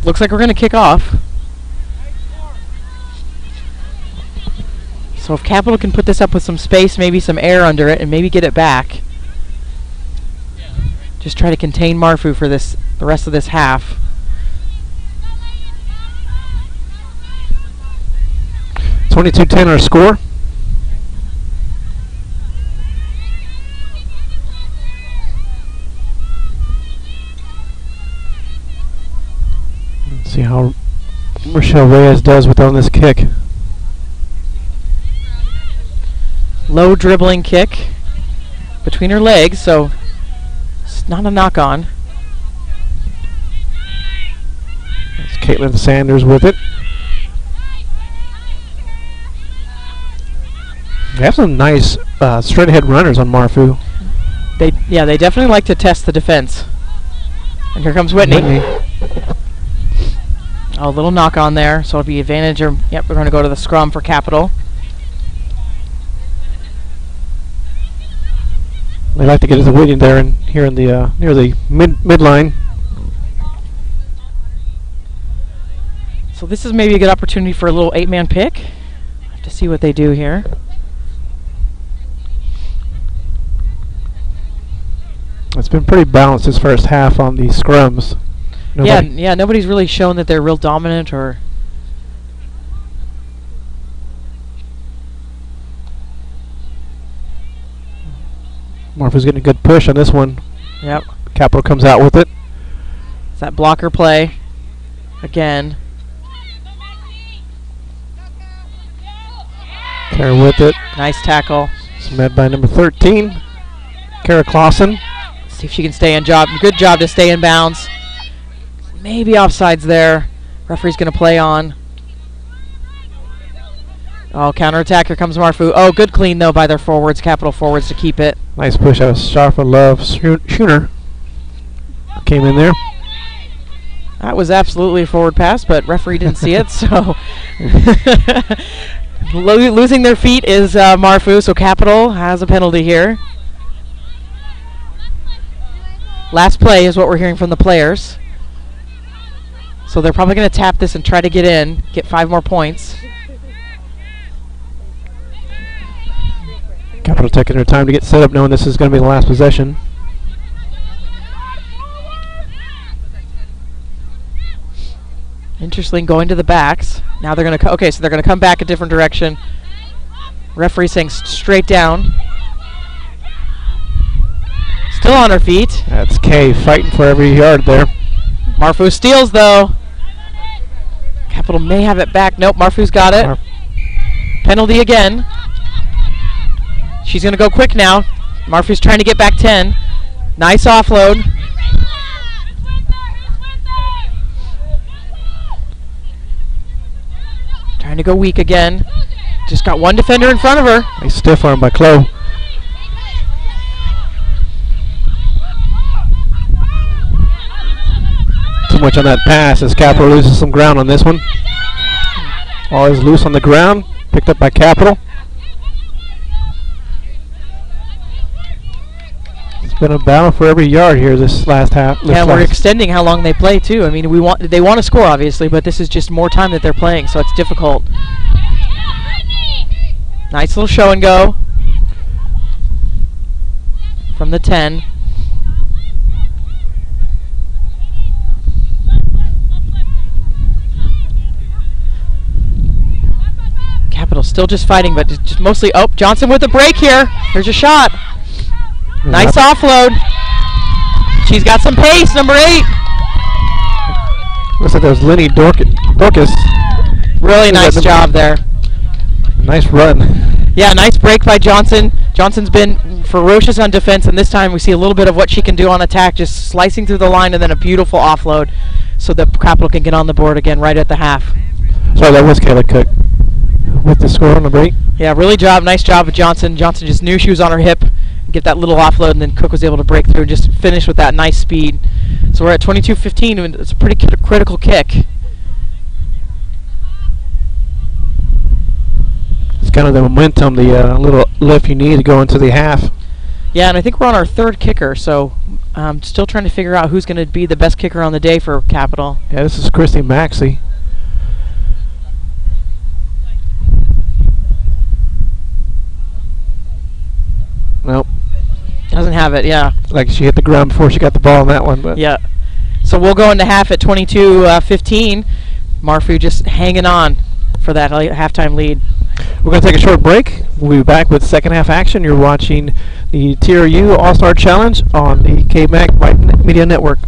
Looks like we're going to kick off. So if Capital can put this up with some space, maybe some air under it, and maybe get it back. Just try to contain Marfu for the rest of this half. It's 22-10 our score. Let's see how Rochelle Reyes does on this kick. Low dribbling kick between her legs, so it's not a knock on. That's Caitlin Sanders with it. They have some nice straight ahead runners on Marfu. They definitely like to test the defense. And here comes Whitney. Oh, a little knock on there, so it'll be advantage. Yep, we're going to go to the scrum for Capital. They like to get us waiting there and here in the near the midline. So this is maybe a good opportunity for a little 8-man pick. Have to see what they do here. It's been pretty balanced this first half on the scrums. Yeah, nobody's really shown that they're real dominant or. Marfu's getting a good push on this one. Yep. Capital comes out with it. It's that blocker play again. Kara with it. Nice tackle. It's met by number 13, Kara Clausen. See if she can stay in job. Good job to stay in bounds. Maybe offsides there. Referee's going to play on. Oh, counterattack. Here comes Marfu. Oh, good clean, though, by their forwards, Capital forwards, to keep it. Nice push out of Sharfa Love Schooner. Came in there. That was absolutely a forward pass, but referee didn't see it, so. Losing their feet is Marfu, so Capital has a penalty here. Last play is what we're hearing from the players. So they're probably going to tap this and try to get in, get 5 more points. Capital taking their time to get set up, knowing this is going to be the last possession. Interesting, going to the backs. Now they're going to okay, so they're going to come back a different direction. Referee saying straight down. Still on her feet. That's Kay fighting for every yard there. Marfu steals, though. Capital may have it back. Nope, Marfu's got it. Penalty again. She's going to go quick now. Marfu's trying to get back 10. Nice offload. Trying to go weak again. Just got one defender in front of her. Nice stiff arm by Chloe. Too much on that pass as Capital loses some ground on this one. Always loose on the ground. Picked up by Capital. It's been a battle for every yard here this last half. Yeah, we're extending how long they play too. I mean, they want to score obviously, but this is just more time that they're playing, so it's difficult. Nice little show and go from the 10. Capital still just fighting, but just mostly. Oh, Johnson with a break here. Here's a shot. Nice offload. She's got some pace, number 8. Looks like that was Lenny Dorcas. Really nice job there. Nice run. Yeah, nice break by Johnson. Johnson's been ferocious on defense, and this time we see a little bit of what she can do on attack, just slicing through the line and then a beautiful offload so that Capital can get on the board again right at the half. Sorry, that was Kayla Cook with the score on number 8. Yeah, nice job of Johnson. Johnson just knew she was on her hip, get that little offload, and then Cook was able to break through and just finish with that nice speed. So we're at 22-15, and it's a pretty critical kick. It's kind of the momentum, the little lift you need to go into the half. Yeah, and I think we're on our third kicker, so still trying to figure out who's going to be the best kicker on the day for Capital. Yeah, this is Christy Maxey. Nope. Doesn't have it, yeah. Like she hit the ground before she got the ball on that one. But yeah. So we'll go into half at 22-15. Marfu just hanging on for that halftime lead. We're going to take a short break. We'll be back with second half action. You're watching the TRU All-Star Challenge on the KMAC Vibe Media Network.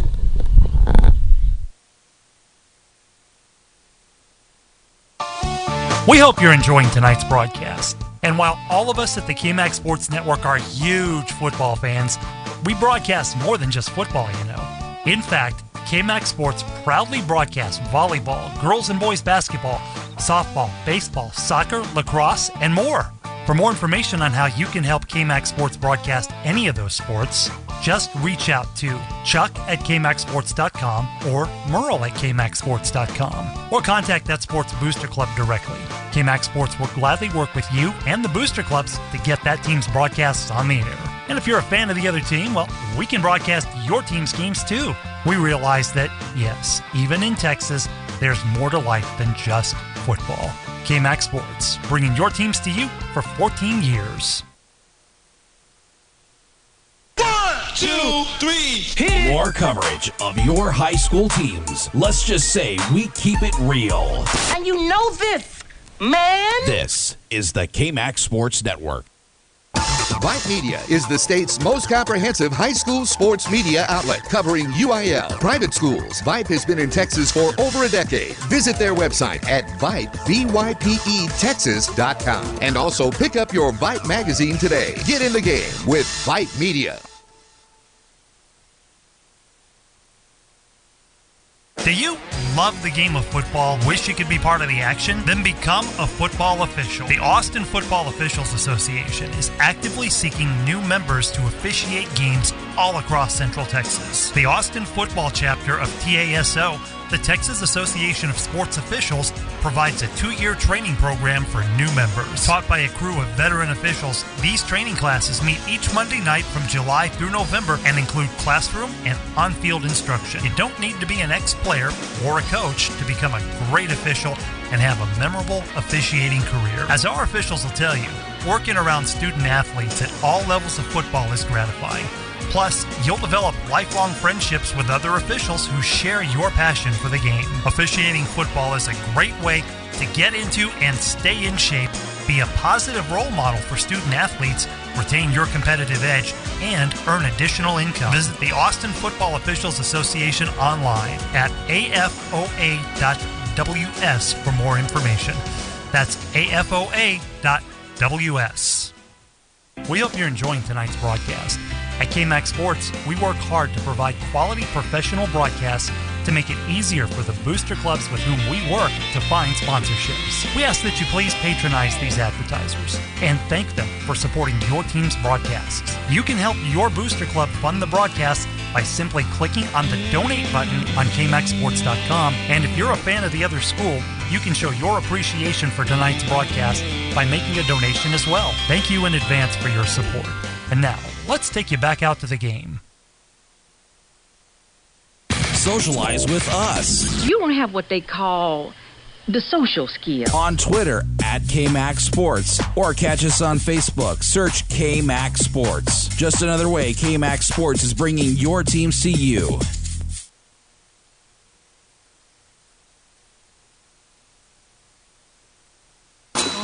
We hope you're enjoying tonight's broadcast. And while all of us at the KMAC Sports Network are huge football fans, we broadcast more than just football, you know. In fact, KMAC Sports proudly broadcasts volleyball, girls and boys basketball, softball, baseball, soccer, lacrosse, and more. For more information on how you can help KMAC Sports broadcast any of those sports, just reach out to chuck@kmacsports.com or merle@kmacsports.com, or contact that sports booster club directly. KMAC Sports will gladly work with you and the booster clubs to get that team's broadcasts on the air. And if you're a fan of the other team, well, we can broadcast your team's games too. We realize that, yes, even in Texas, there's more to life than just football. KMAC Sports, bringing your teams to you for 14 years. 1, 2, 3, hit! More coverage of your high school teams. Let's just say we keep it real. And you know this, man! This is the KMAC Sports Network. Vibe Media is the state's most comprehensive high school sports media outlet covering UIL, private schools. Vibe has been in Texas for over a decade. Visit their website at VYPETexas.com and also pick up your Vibe magazine today. Get in the game with Vibe Media. Do you love the game of football? Wish you could be part of the action? Then become a football official. The Austin Football Officials Association is actively seeking new members to officiate games all across Central Texas. The Austin Football Chapter of TASO, the Texas Association of Sports Officials, provides a 2-year training program for new members. Taught by a crew of veteran officials, these training classes meet each Monday night from July through November and include classroom and on-field instruction. You don't need to be an ex-player or a coach to become a great official and have a memorable officiating career. As our officials will tell you, working around student athletes at all levels of football is gratifying. Plus, you'll develop lifelong friendships with other officials who share your passion for the game. Officiating football is a great way to get into and stay in shape, be a positive role model for student athletes, retain your competitive edge, and earn additional income. Visit the Austin Football Officials Association online at afoa.ws for more information. That's afoa.ws. We hope you're enjoying tonight's broadcast. At KMAC Sports, we work hard to provide quality professional broadcasts to make it easier for the booster clubs with whom we work to find sponsorships. We ask that you please patronize these advertisers and thank them for supporting your team's broadcasts. You can help your booster club fund the broadcast by simply clicking on the donate button on kmacsports.com. And if you're a fan of the other school, you can show your appreciation for tonight's broadcast by making a donation as well. Thank you in advance for your support. And now, let's take you back out to the game. Socialize with us. You don't have what they call the social skill. On Twitter at KMAC Sports, or catch us on Facebook. Search KMAC Sports. Just another way KMAC Sports is bringing your teams to you.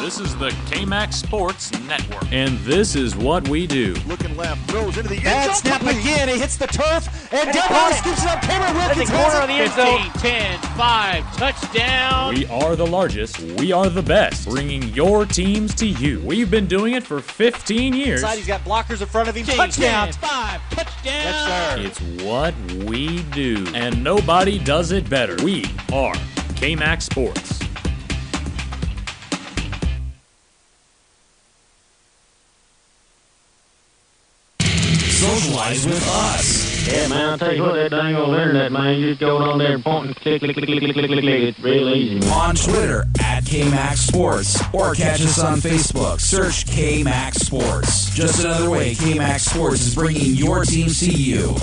This is the KMAC Sports Network, and this is what we do. Looking left, throws into the end Bad zone. snap again. He hits the turf, and Deadline scoops it up. Cameron Wilkins has corner of the end zone. 10, 5, touchdown. We are the largest. We are the best, bringing your teams to you. We've been doing it for 15 years. He's got blockers in front of him. Touchdown. 5, touchdown. Yes, sir. It's what we do, and nobody does it better. We are KMAC Sports. Socialize with us. Yeah, man, I'll tell you what, that dang old internet, man, you just go on there and point and click, click, click, click, click, click, click. It's real easy, man. On Twitter at at KMAX Sports or catch us on Facebook. Search KMAX Sports. Just another way KMAX Sports is bringing your teams to you.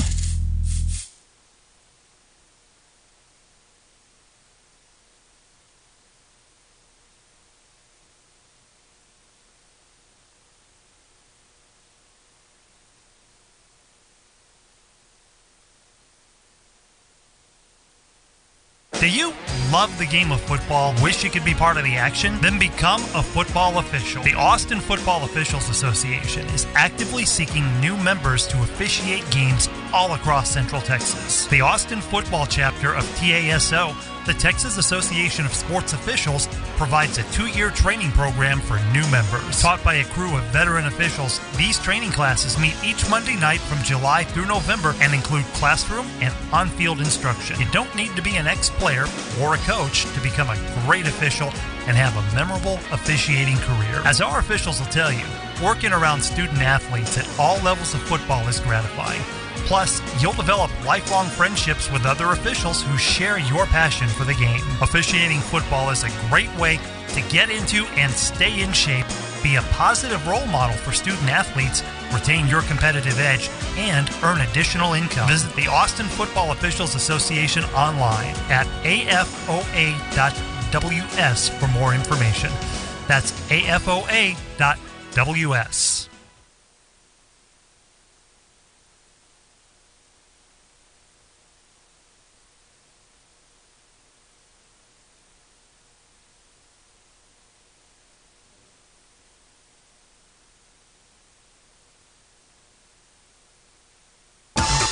Do you love the game of football? Wish you could be part of the action? Then become a football official. The Austin Football Officials Association is actively seeking new members to officiate games all across Central Texas. The Austin Football Chapter of TASO, the Texas Association of Sports Officials, provides a 2-year training program for new members. Taught by a crew of veteran officials, these training classes meet each Monday night from July through November and include classroom and on-field instruction. You don't need to be an ex-player or a coach to become a great official and have a memorable officiating career. As our officials will tell you, working around student athletes at all levels of football is gratifying. Plus, you'll develop lifelong friendships with other officials who share your passion for the game. Officiating football is a great way to get into and stay in shape, be a positive role model for student athletes, retain your competitive edge, and earn additional income. Visit the Austin Football Officials Association online at afoa.ws for more information. That's afoa.ws.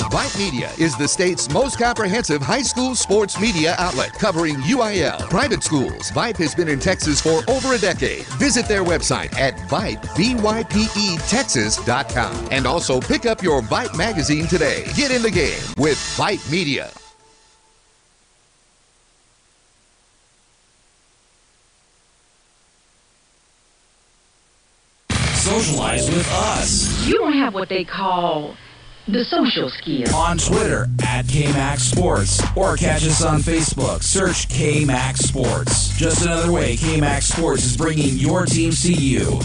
Vibe Media is the state's most comprehensive high school sports media outlet covering UIL, private schools. Vibe has been in Texas for over a decade. Visit their website at vypetexas.com and also pick up your Vibe magazine today. Get in the game with Vibe Media. Socialize with us. You don't have what they call the social skill. On Twitter at KMAX Sports or catch us on Facebook. Search KMAX Sports. Just another way KMAX Sports is bringing your teams to you.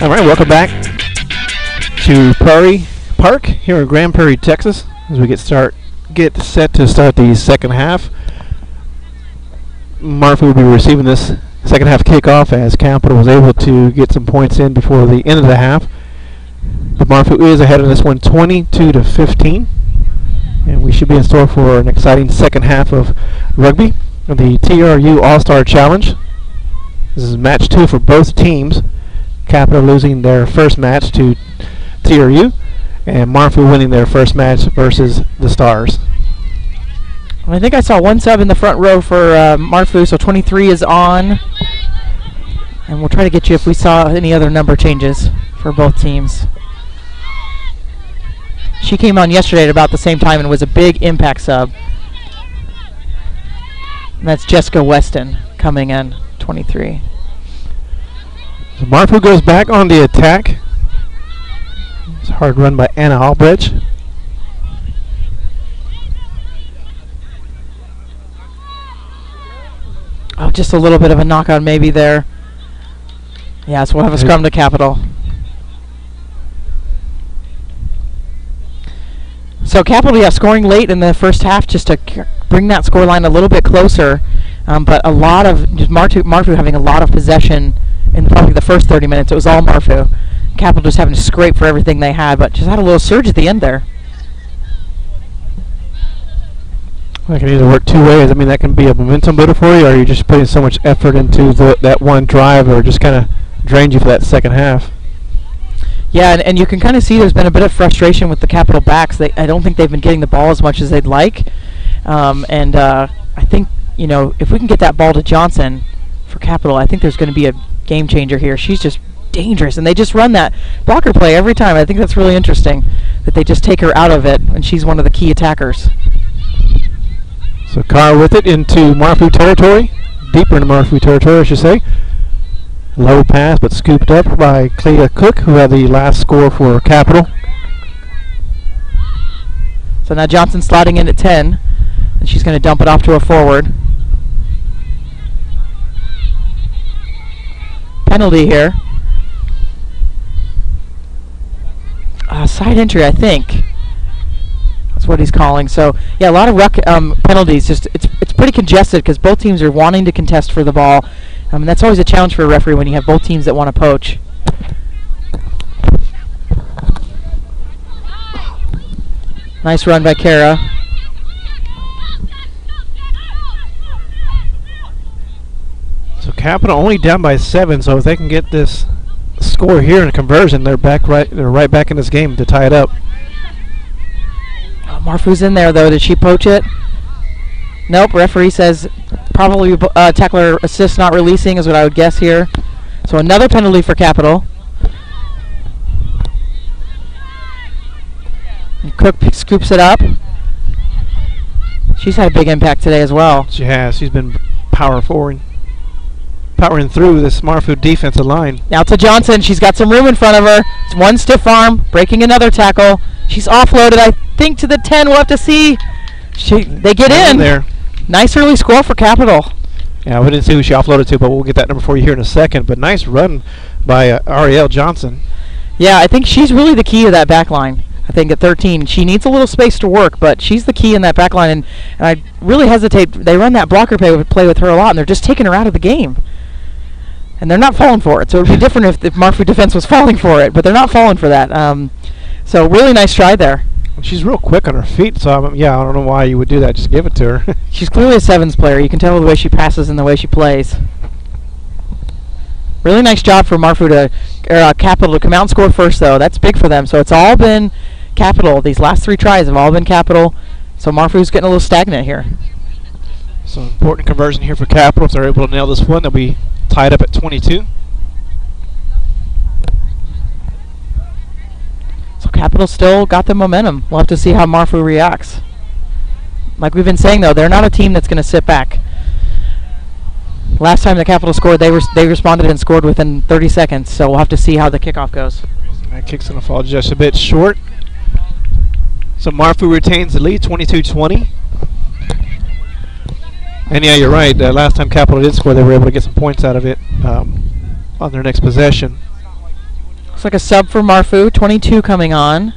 All right, welcome back to Prairie Park here in Grand Prairie, Texas, as we get set to start the second half. Murphy will be receiving this second half kickoff as Capital was able to get some points in before the end of the half. But Murphy is ahead of this one 22-15, and we should be in store for an exciting second half of rugby, the TRU All-Star Challenge. This is match 2 for both teams. Capital losing their first match to TRU, and Murphy winning their first match versus the Stars. I think I saw 1 sub in the front row for Murphy, so 23 is on. And we'll try to get you if we saw any other number changes for both teams. She came on yesterday at about the same time and was a big impact sub. And that's Jessica Weston coming in, 23. So Murphy goes back on the attack. It's a hard run by Anna Albrecht. Oh, just a little bit of a knockout maybe there. Yeah, so we'll have a scrum to Capital. So Capital, yeah, scoring late in the first half just to bring that score line a little bit closer. But a lot of, just Marfu having a lot of possession in probably the first 30 minutes. It was all Marfu. Capital just having to scrape for everything they had, but just had a little surge at the end there. Well, it can either work two ways. I mean, that can be a momentum builder for you, or you're just putting so much effort into that one drive, or just kind of drains you for that second half. Yeah, and you can kind of see there's been a bit of frustration with the Capital backs. I don't think they've been getting the ball as much as they'd like. I think, if we can get that ball to Johnson for Capital, I think there's going to be a game changer here. She's just dangerous, and they just run that blocker play every time. I think that's really interesting that they just take her out of it, and she's one of the key attackers. So Carr with it into Marfu territory, deeper into Marfu territory, I should say. Low pass, but scooped up by Clea Cook, who had the last score for Capital. So now Johnson sliding in at 10, and she's going to dump it off to a forward. Penalty here. Side entry, I think. That's what he's calling. So yeah, a lot of ruck penalties. Just it's pretty congested because both teams are wanting to contest for the ball. That's always a challenge for a referee when you have both teams that want to poach. Nice run by Kara. So Capital only down by 7. So if they can get this score here in a conversion, they're right back in this game to tie it up. Oh, Marfu's in there though. Did she poach it? Nope. Referee says probably tackler assist not releasing is what I would guess here. So another penalty for Capital. And Cook scoops it up. She's had a big impact today as well. She has. She's been powering through this Marfu defensive line. Now to Johnson. She's got some room in front of her. It's one stiff arm, breaking another tackle. She's offloaded, I think, to the 10. We'll have to see. They get in. There. Nice early score for Capital. Yeah, we didn't see who she offloaded to, but we'll get that number for you here in a second. But nice run by Ariel Johnson. Yeah, I think she's really the key to that back line. I think at 13, she needs a little space to work, but she's the key in that back line. And I really hesitate. They run that blocker play with her a lot, and they're just taking her out of the game. And they're not falling for it. So it would be different if Marfu defense was falling for it, but they're not falling for that. So really nice try there. She's real quick on her feet, so yeah, I don't know why you would do that. Just give it to her. She's clearly a sevens player. You can tell the way she passes and the way she plays. Really nice job for Marfu Capital to come out and score first, though. That's big for them. So it's all been Capital. These last 3 tries have all been Capital. So Marfu's getting a little stagnant here. So important conversion here for Capital. If they're able to nail this one, they'll be tied up at 22. So Capital still got the momentum. We'll have to see how Marfu reacts. Like we've been saying, though, they're not a team that's going to sit back. Last time the Capital scored, they responded and scored within 30 seconds. So we'll have to see how the kickoff goes. That kick's going to fall just a bit short. So Marfu retains the lead, 22-20. And yeah, you're right. Last time Capital did score, they were able to get some points out of it on their next possession. Looks like a sub for Marfu, 22 coming on.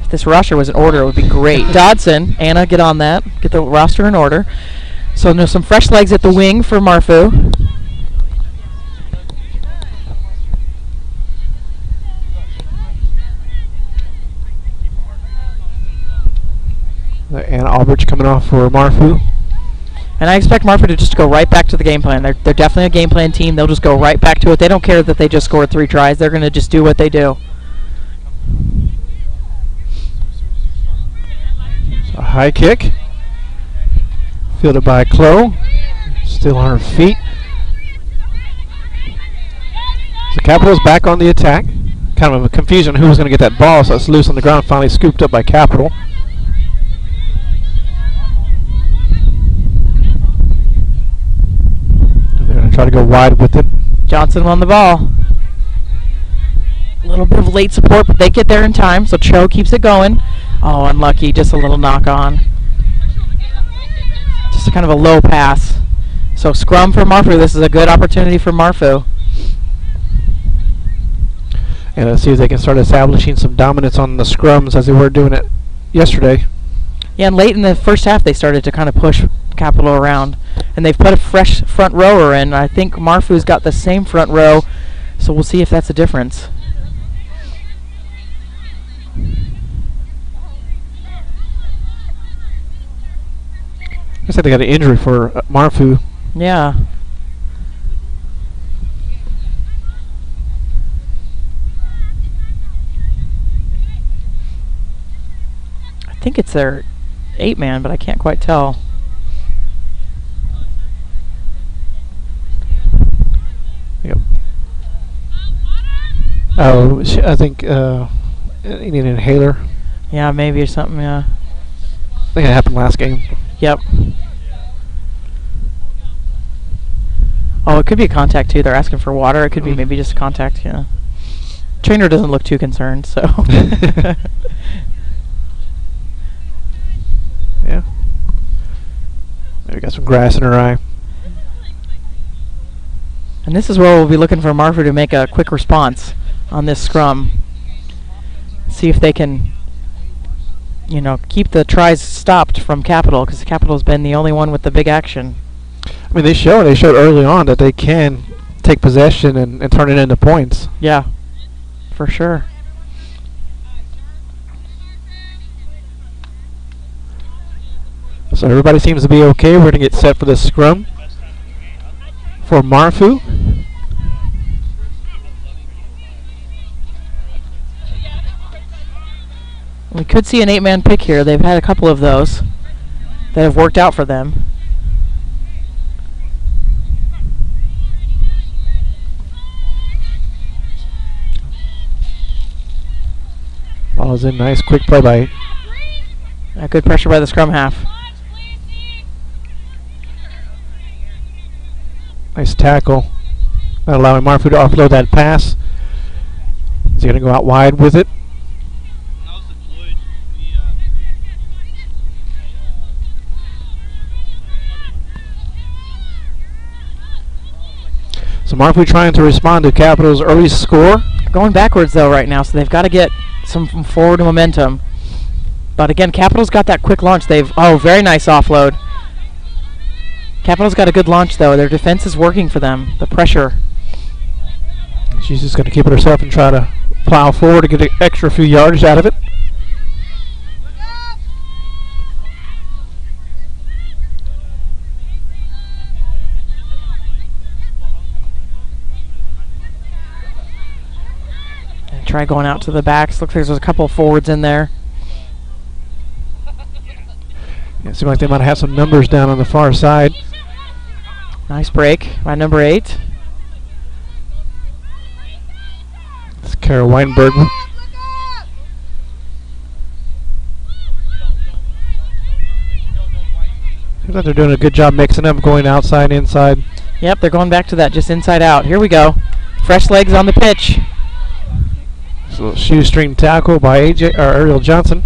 If this roster was in order, it would be great. Dodson, Anna, get on that. Get the roster in order. So there's some fresh legs at the wing for Marfu. Anna Albridge coming off for Marfu. And I expect Marfu to just go right back to the game plan. They're definitely a game plan team. They'll just go right back to it. They don't care that they just scored 3 tries. They're going to just do what they do. So a high kick. Fielded by Chloe. Still on her feet. So Capital's back on the attack. Kind of a confusion on who was going to get that ball, so it's loose on the ground, finally scooped up by Capital. They're going to try to go wide with it. Johnson won the ball. A little bit of late support, but they get there in time, so Cho keeps it going. Oh, unlucky, just a little knock on. Just a kind of a low pass. So scrum for Marfu. This is a good opportunity for Marfu. And let's see if they can start establishing some dominance on the scrums as they were doing it yesterday. Yeah, and late in the first half they started to kind of push Capital around. And they've put a fresh front rower in. I think Marfu's got the same front row, so we'll see if that's a difference. Looks like they got an injury for Marfu. Yeah. I think it's their 8-man, but I can't quite tell. Yep. Oh, I think you need an inhaler. Yeah, maybe or something, yeah. I think it happened last game. Yep. Oh, it could be a contact, too. They're asking for water. It could be maybe just contact, yeah. Trainer doesn't look too concerned, so. Yeah. Maybe got some grass in her eye. And this is where we'll be looking for Marfu to make a quick response on this scrum. See if they can, you know, keep the tries stopped from Capital, because Capital's been the only one with the big action. I mean, they showed early on that they can take possession and turn it into points. Yeah, for sure. So everybody seems to be okay. We're going to get set for the scrum for Marfu. We could see an 8-man pick here. They've had a couple of those that have worked out for them. Ball is in. Nice quick play by. Good pressure by the scrum half. Nice tackle. Not allowing Marfu to offload that pass. Is he going to go out wide with it? So Marfu trying to respond to Capital's early score. Going backwards, though, right now, so they've got to get some forward momentum. But again, Capital's got that quick launch. Very nice offload. Capital's got a good launch, though. Their defense is working for them. The pressure. She's just going to keep it herself and try to plow forward to get an extra few yards out of it. And try going out to the backs. Looks like there's a couple forwards in there. Yeah, it seems like they might have some numbers down on the far side. Nice break by number 8. It's Kara Weinberg. Seems like they're doing a good job mixing up, going outside, inside. Yep, they're going back to that, just inside out. Here we go. Fresh legs on the pitch. So shoestring tackle by Ariel Jackson.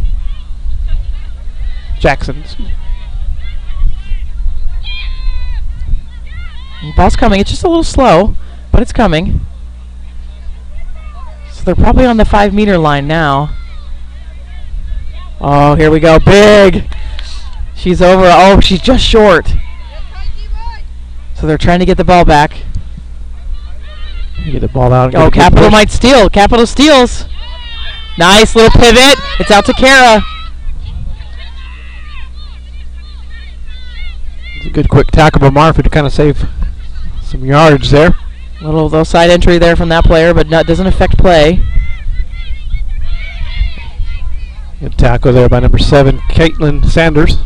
Ball's coming. It's just a little slow, but it's coming. So they're probably on the 5-meter line now. Oh, here we go. Big. She's over. Oh, she's just short. So they're trying to get the ball back. Get the ball out. Oh, Capital might steal. Capital steals. Nice little pivot. It's out to Kara. It's a good quick tackle by Marfu to kind of save some yards there. Little side entry there from that player, but doesn't affect play. Good tackle there by number 7, Caitlin Sanders.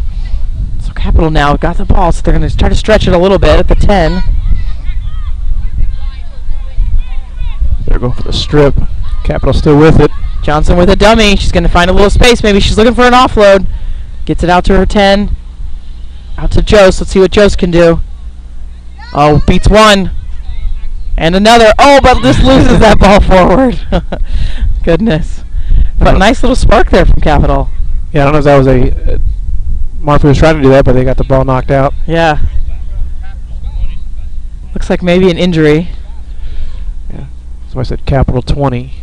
So Capital now got the ball, so they're going to try to stretch it a little bit at the 10. They're going for the strip. Capital still with it. Johnson with a dummy. She's going to find a little space. Maybe she's looking for an offload. Gets it out to her 10. Out to Jose. Let's see what Jose can do. Oh, beats one. And another. Oh, but just loses that ball forward. Goodness. But nice little spark there from Capital. Yeah, I don't know if that was a... Marfu was trying to do that, but they got the ball knocked out. Yeah. Looks like maybe an injury. Yeah. So I said Capital 20.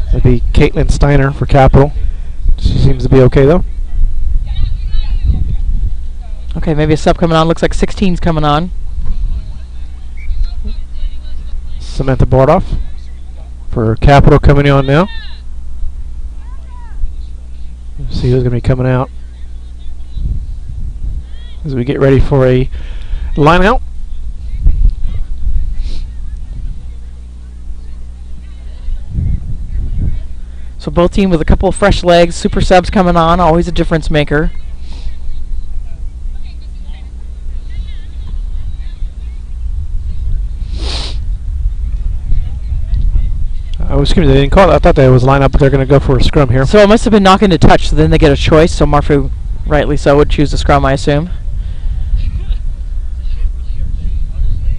That'd be Caitlin Steiner for Capital. She seems to be okay, though. Okay, maybe a sub coming on. Looks like 16's coming on. Samantha Bordoff for Capital coming on now. Let's see who's going to be coming out as we get ready for a line out. So both teams with a couple of fresh legs. Super subs coming on. Always a difference maker. Oh, excuse me, they didn't call it. I thought they was lined up, but they're going to go for a scrum here. So it must have been knocking to touch, so then they get a choice. So Marfu, rightly so, would choose the scrum, I assume.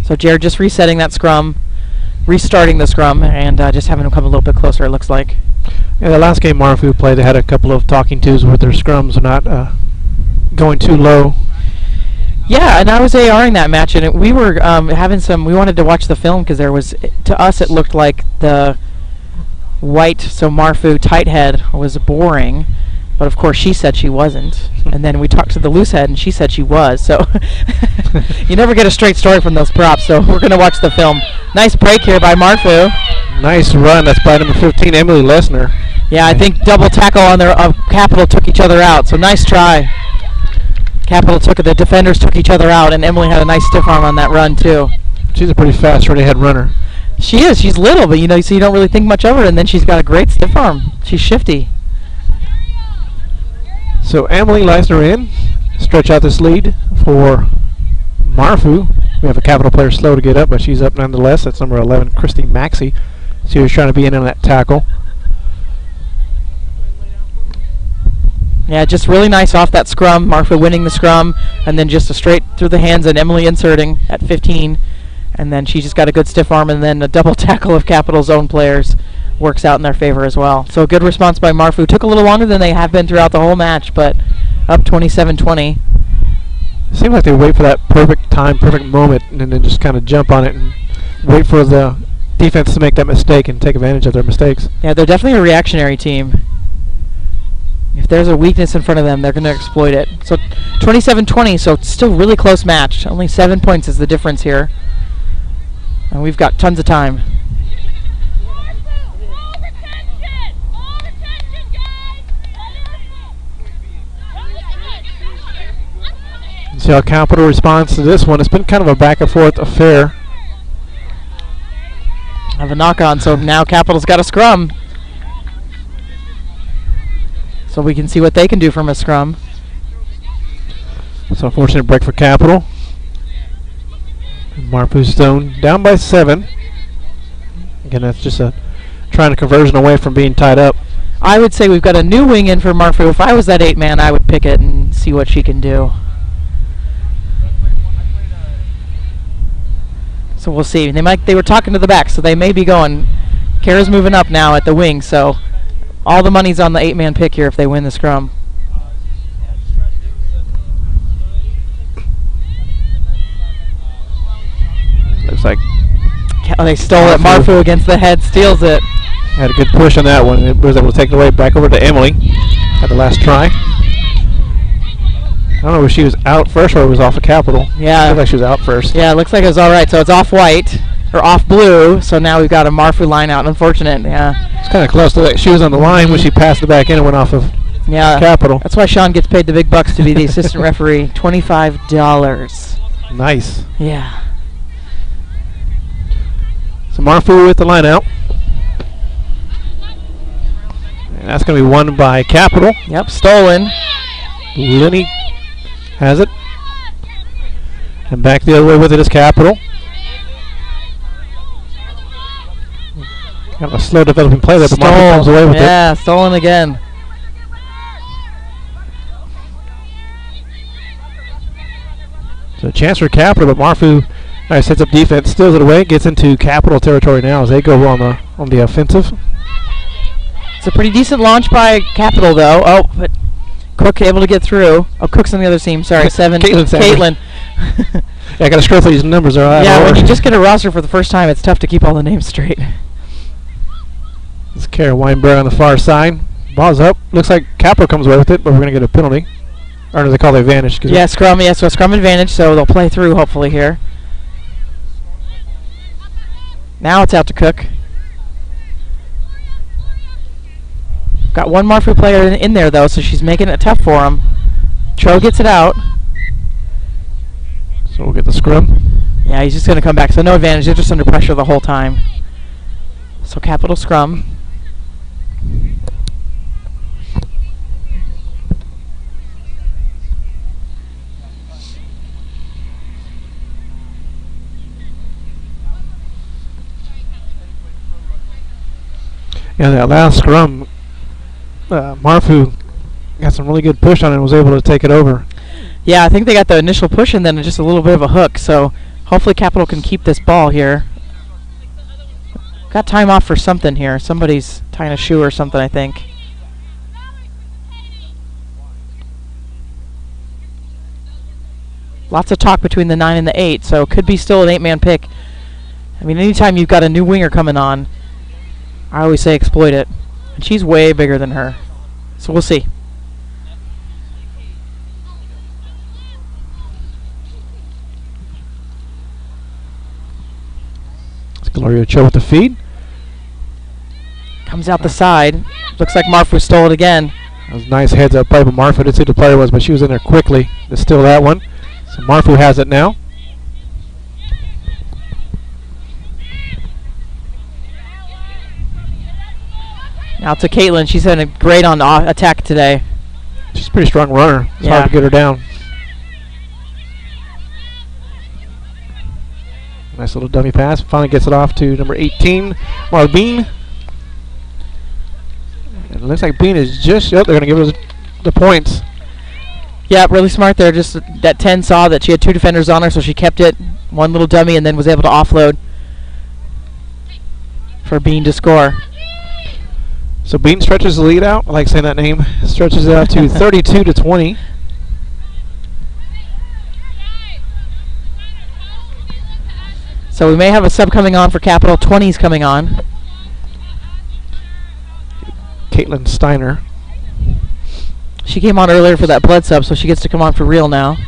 So Jared just resetting that scrum, restarting the scrum, and just having them come a little bit closer, it looks like. Yeah, the last game Marfu played, they had a couple of talking tos with their scrums, not going too low. Yeah, and I was ARing that match, and we were having some. We wanted to watch the film because there was, to us, it looked like the white, so Marfu tight head was boring, but of course she said she wasn't. And then we talked to the loose head, and she said she was. So you never get a straight story from those props. So we're gonna watch the film. Nice break here by Marfu. Nice run. That's by number 15, Emily Lesnar. Yeah, I think double tackle on their Capital took each other out. So nice try. Capital took it. The defenders took each other out, and Emily had a nice stiff arm on that run too. She's a pretty fast ready-head runner. She is. She's little, but so you don't really think much of her, and then she's got a great stiff arm. She's shifty. So Emily Leisner in, stretch out this lead for Marfu. We have a Capital player slow to get up, but she's up nonetheless. That's number 11, Christy Maxey. She was trying to be in on that tackle. Yeah, just really nice off that scrum. Marfu winning the scrum, and then just a straight through the hands, and Emily inserting at 15. And then she just got a good stiff arm, and then a double tackle of Capital's own players works out in their favor as well. So a good response by Marfu. Took a little longer than they have been throughout the whole match, but up 27-20. Seems like they wait for that perfect time, perfect moment, and then just kind of jump on it and wait for the defense to make that mistake and take advantage of their mistakes. Yeah, they're definitely a reactionary team. If there's a weakness in front of them, they're going to exploit it. So 27-20, so it's still really close match. Only 7 points is the difference here. And we've got tons of time. See how Capital responds to this one. It's been kind of a back and forth affair. Have a knock on, so now Capital's got a scrum. So we can see what they can do from a scrum. So unfortunate break for Capital. Marfu Stone down by 7. Again, that's just trying to conversion away from being tied up. I would say we've got a new wing in for Marfu. If I was that 8-man, I would pick it and see what she can do. So we'll see. They were talking to the back, so they may be going. Kara's moving up now at the wing, so all the money's on the 8-man pick here if they win the scrum. Looks like they stole it. Marfu against the head steals it. Had a good push on that one. It was able to take it away back over to Emily at the last try. I don't know if she was out first or it was off of Capital. Yeah. It looked like she was out first. Yeah, it looks like it was all right. So it's off white or off blue. So now we've got a Marfu line out. Unfortunate. Yeah. It's kind of close to that. She was on the line when she passed it back in and went off of Capital. That's why Sean gets paid the big bucks to be the assistant referee. $25. Nice. Yeah. So Marfu with the line out. And that's going to be won by Capital. Yep, stolen. Lenny has it. And back the other way with it is Capital. Kind of a slow developing play there, but Marfu comes away with it. Yeah, stolen again. So a chance for Capital, but Marfu sets up defense, steals it away, gets into Capital territory now as they go on the offensive. It's a pretty decent launch by Capital, though. Oh, but Cook able to get through. Oh, Cook's on the other team. Sorry, 7. Caitlin. Yeah, I got to scroll through these numbers. Yeah, when you just get a roster for the first time, it's tough to keep all the names straight. It's Kara Weinberg on the far side. Ball's up. Looks like Capital comes away with it, but we're going to get a penalty. Or do they call the advantage? Yeah, scrum. Yeah, so scrum advantage, so they'll play through, hopefully, here. Now it's out to Cook. Got one Marfu player in there, though, so she's making it tough for him. Tro gets it out. So we'll get the scrum. Yeah, he's just going to come back. So no advantage. They're just under pressure the whole time. So Capital scrum. Yeah, that last scrum, Marfu got some really good push on it and was able to take it over. Yeah, I think they got the initial push and then just a little bit of a hook. So hopefully Capital can keep this ball here. Got time off for something here. Somebody's tying a shoe or something, I think. Lots of talk between the 9 and the 8, so it could be still an 8-man pick. I mean, anytime you've got a new winger coming on, I always say exploit it. And she's way bigger than her. So we'll see. It's Gloria Cho with the feed. Comes out the side. Looks like Marfu stole it again. That was a nice heads up play, but Marfu didn't see who the player was, but she was in there quickly to steal that one. So Marfu has it now. Now to Caitlin. She's had a great on attack today. She's a pretty strong runner. It's hard to get her down. Nice little dummy pass. Finally gets it off to number 18, Marla Bean. It looks like Bean is just, they're going to give us the points. Yeah, really smart there. Just that 10 saw that she had 2 defenders on her, so she kept it, one little dummy, and then was able to offload for Bean to score. So Bean stretches the lead out. I like saying that name. Stretches it out to 32-20. So we may have a sub coming on for Capital. 20's coming on. Caitlin Steiner. She came on earlier for that blood sub, so she gets to come on for real now.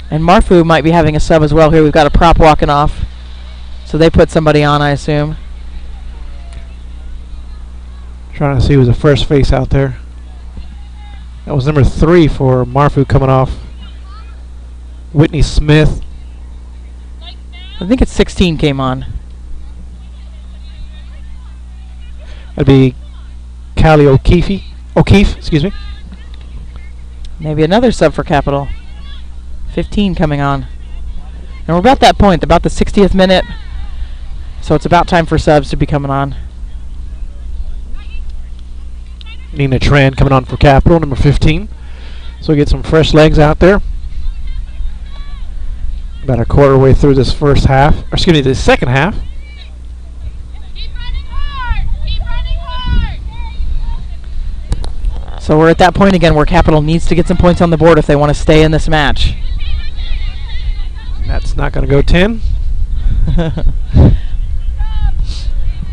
And Marfu might be having a sub as well here. We've got a prop walking off. So they put somebody on, I assume. Trying to see who's the first face out there. That was number 3 for Marfu coming off. Whitney Smith. I think it's 16 came on. That'd be Callie O'Keefe, excuse me. Maybe another sub for Capital. 15 coming on. And we're about that point, about the 60th minute. So it's about time for subs to be coming on. Nina Tran coming on for Capital, number 15. So we get some fresh legs out there. About a quarter way through this first half, or excuse me, the second half. So we're at that point again where Capital needs to get some points on the board if they want to stay in this match. That's not going to go 10.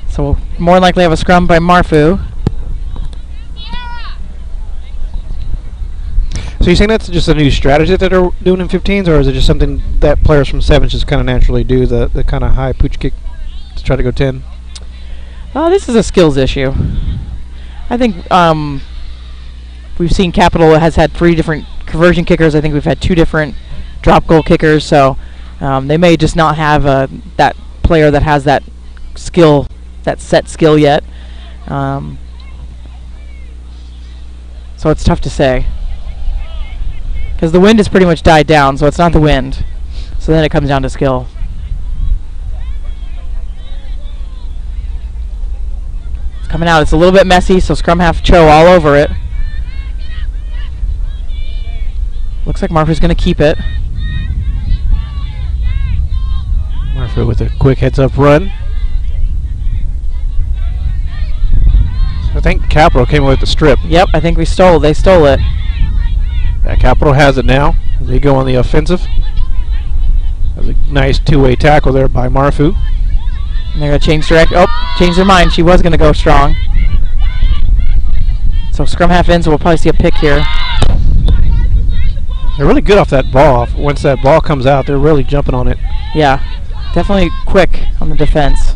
So we'll more than likely have a scrum by Marfu. So you're saying that's just a new strategy that they're doing in 15s, or is it just something that players from 7s just kind of naturally do, the kind of high pooch kick to try to go 10? This is a skills issue. I think we've seen Capital has had 3 different conversion kickers. I think we've had 2 different drop goal kickers, so they may just not have that player that has that skill, that set skill yet. So it's tough to say. Because the wind has pretty much died down, so it's not the wind. So then it comes down to skill. It's coming out. It's a little bit messy, so scrum half Cho all over it. Looks like Marfu's going to keep it. Marfu with a quick heads-up run. I think Capital came away with the strip. Yep, I think they stole it. Yeah, Capital has it now. They go on the offensive. That was a nice 2-way tackle there by Marfu. And they're going to change change their mind. She was going to go strong. So scrum half in, so we'll probably see a pick here. They're really good off that ball. Once that ball comes out, they're really jumping on it. Yeah, definitely quick on the defense.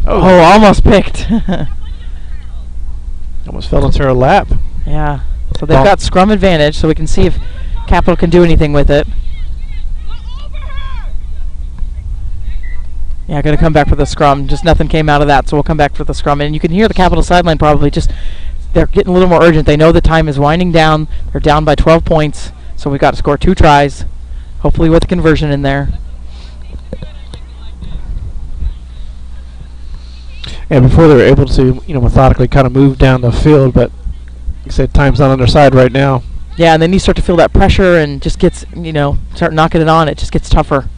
Oh, almost picked. Almost fell into her lap. Yeah. So they've got scrum advantage, so we can see if Capital can do anything with it. Yeah, going to come back for the scrum. Just nothing came out of that, so we'll come back for the scrum. And you can hear the Capital sideline probably just, they're getting a little more urgent. They know the time is winding down. They're down by 12 points, so we've got to score 2 tries, hopefully with a conversion in there. And before they were able to, methodically kind of move down the field, but like I said, time's not on their side right now. Yeah, and then you start to feel that pressure and just gets, start knocking it on. It just gets tougher.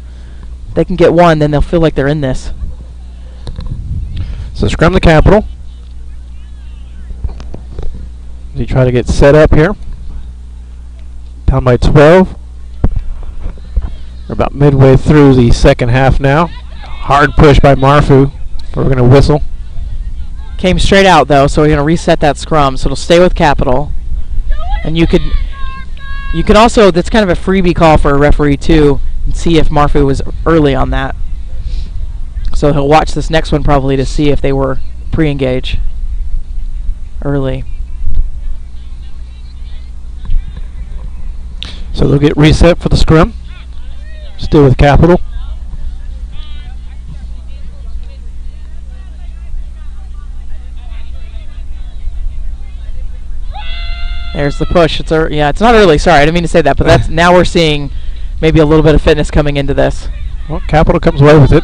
They can get one, then they'll feel like they're in this. So scrum the Capital. They try to get set up here. Down by 12. We're about midway through the second half now. Hard push by Marfu. We're going to whistle. Came straight out, though, so we're going to reset that scrum. So it'll stay with Capital. And you could also, that's kind of a freebie call for a referee, too, and see if Marfu was early on that. So he'll watch this next one probably to see if they were pre-engage early. So they'll get reset for the scrum. Still with Capital. There's the push. It's not early. Sorry, I didn't mean to say that, but that's now we're seeing maybe a little bit of fitness coming into this. Well, Capital comes away with it.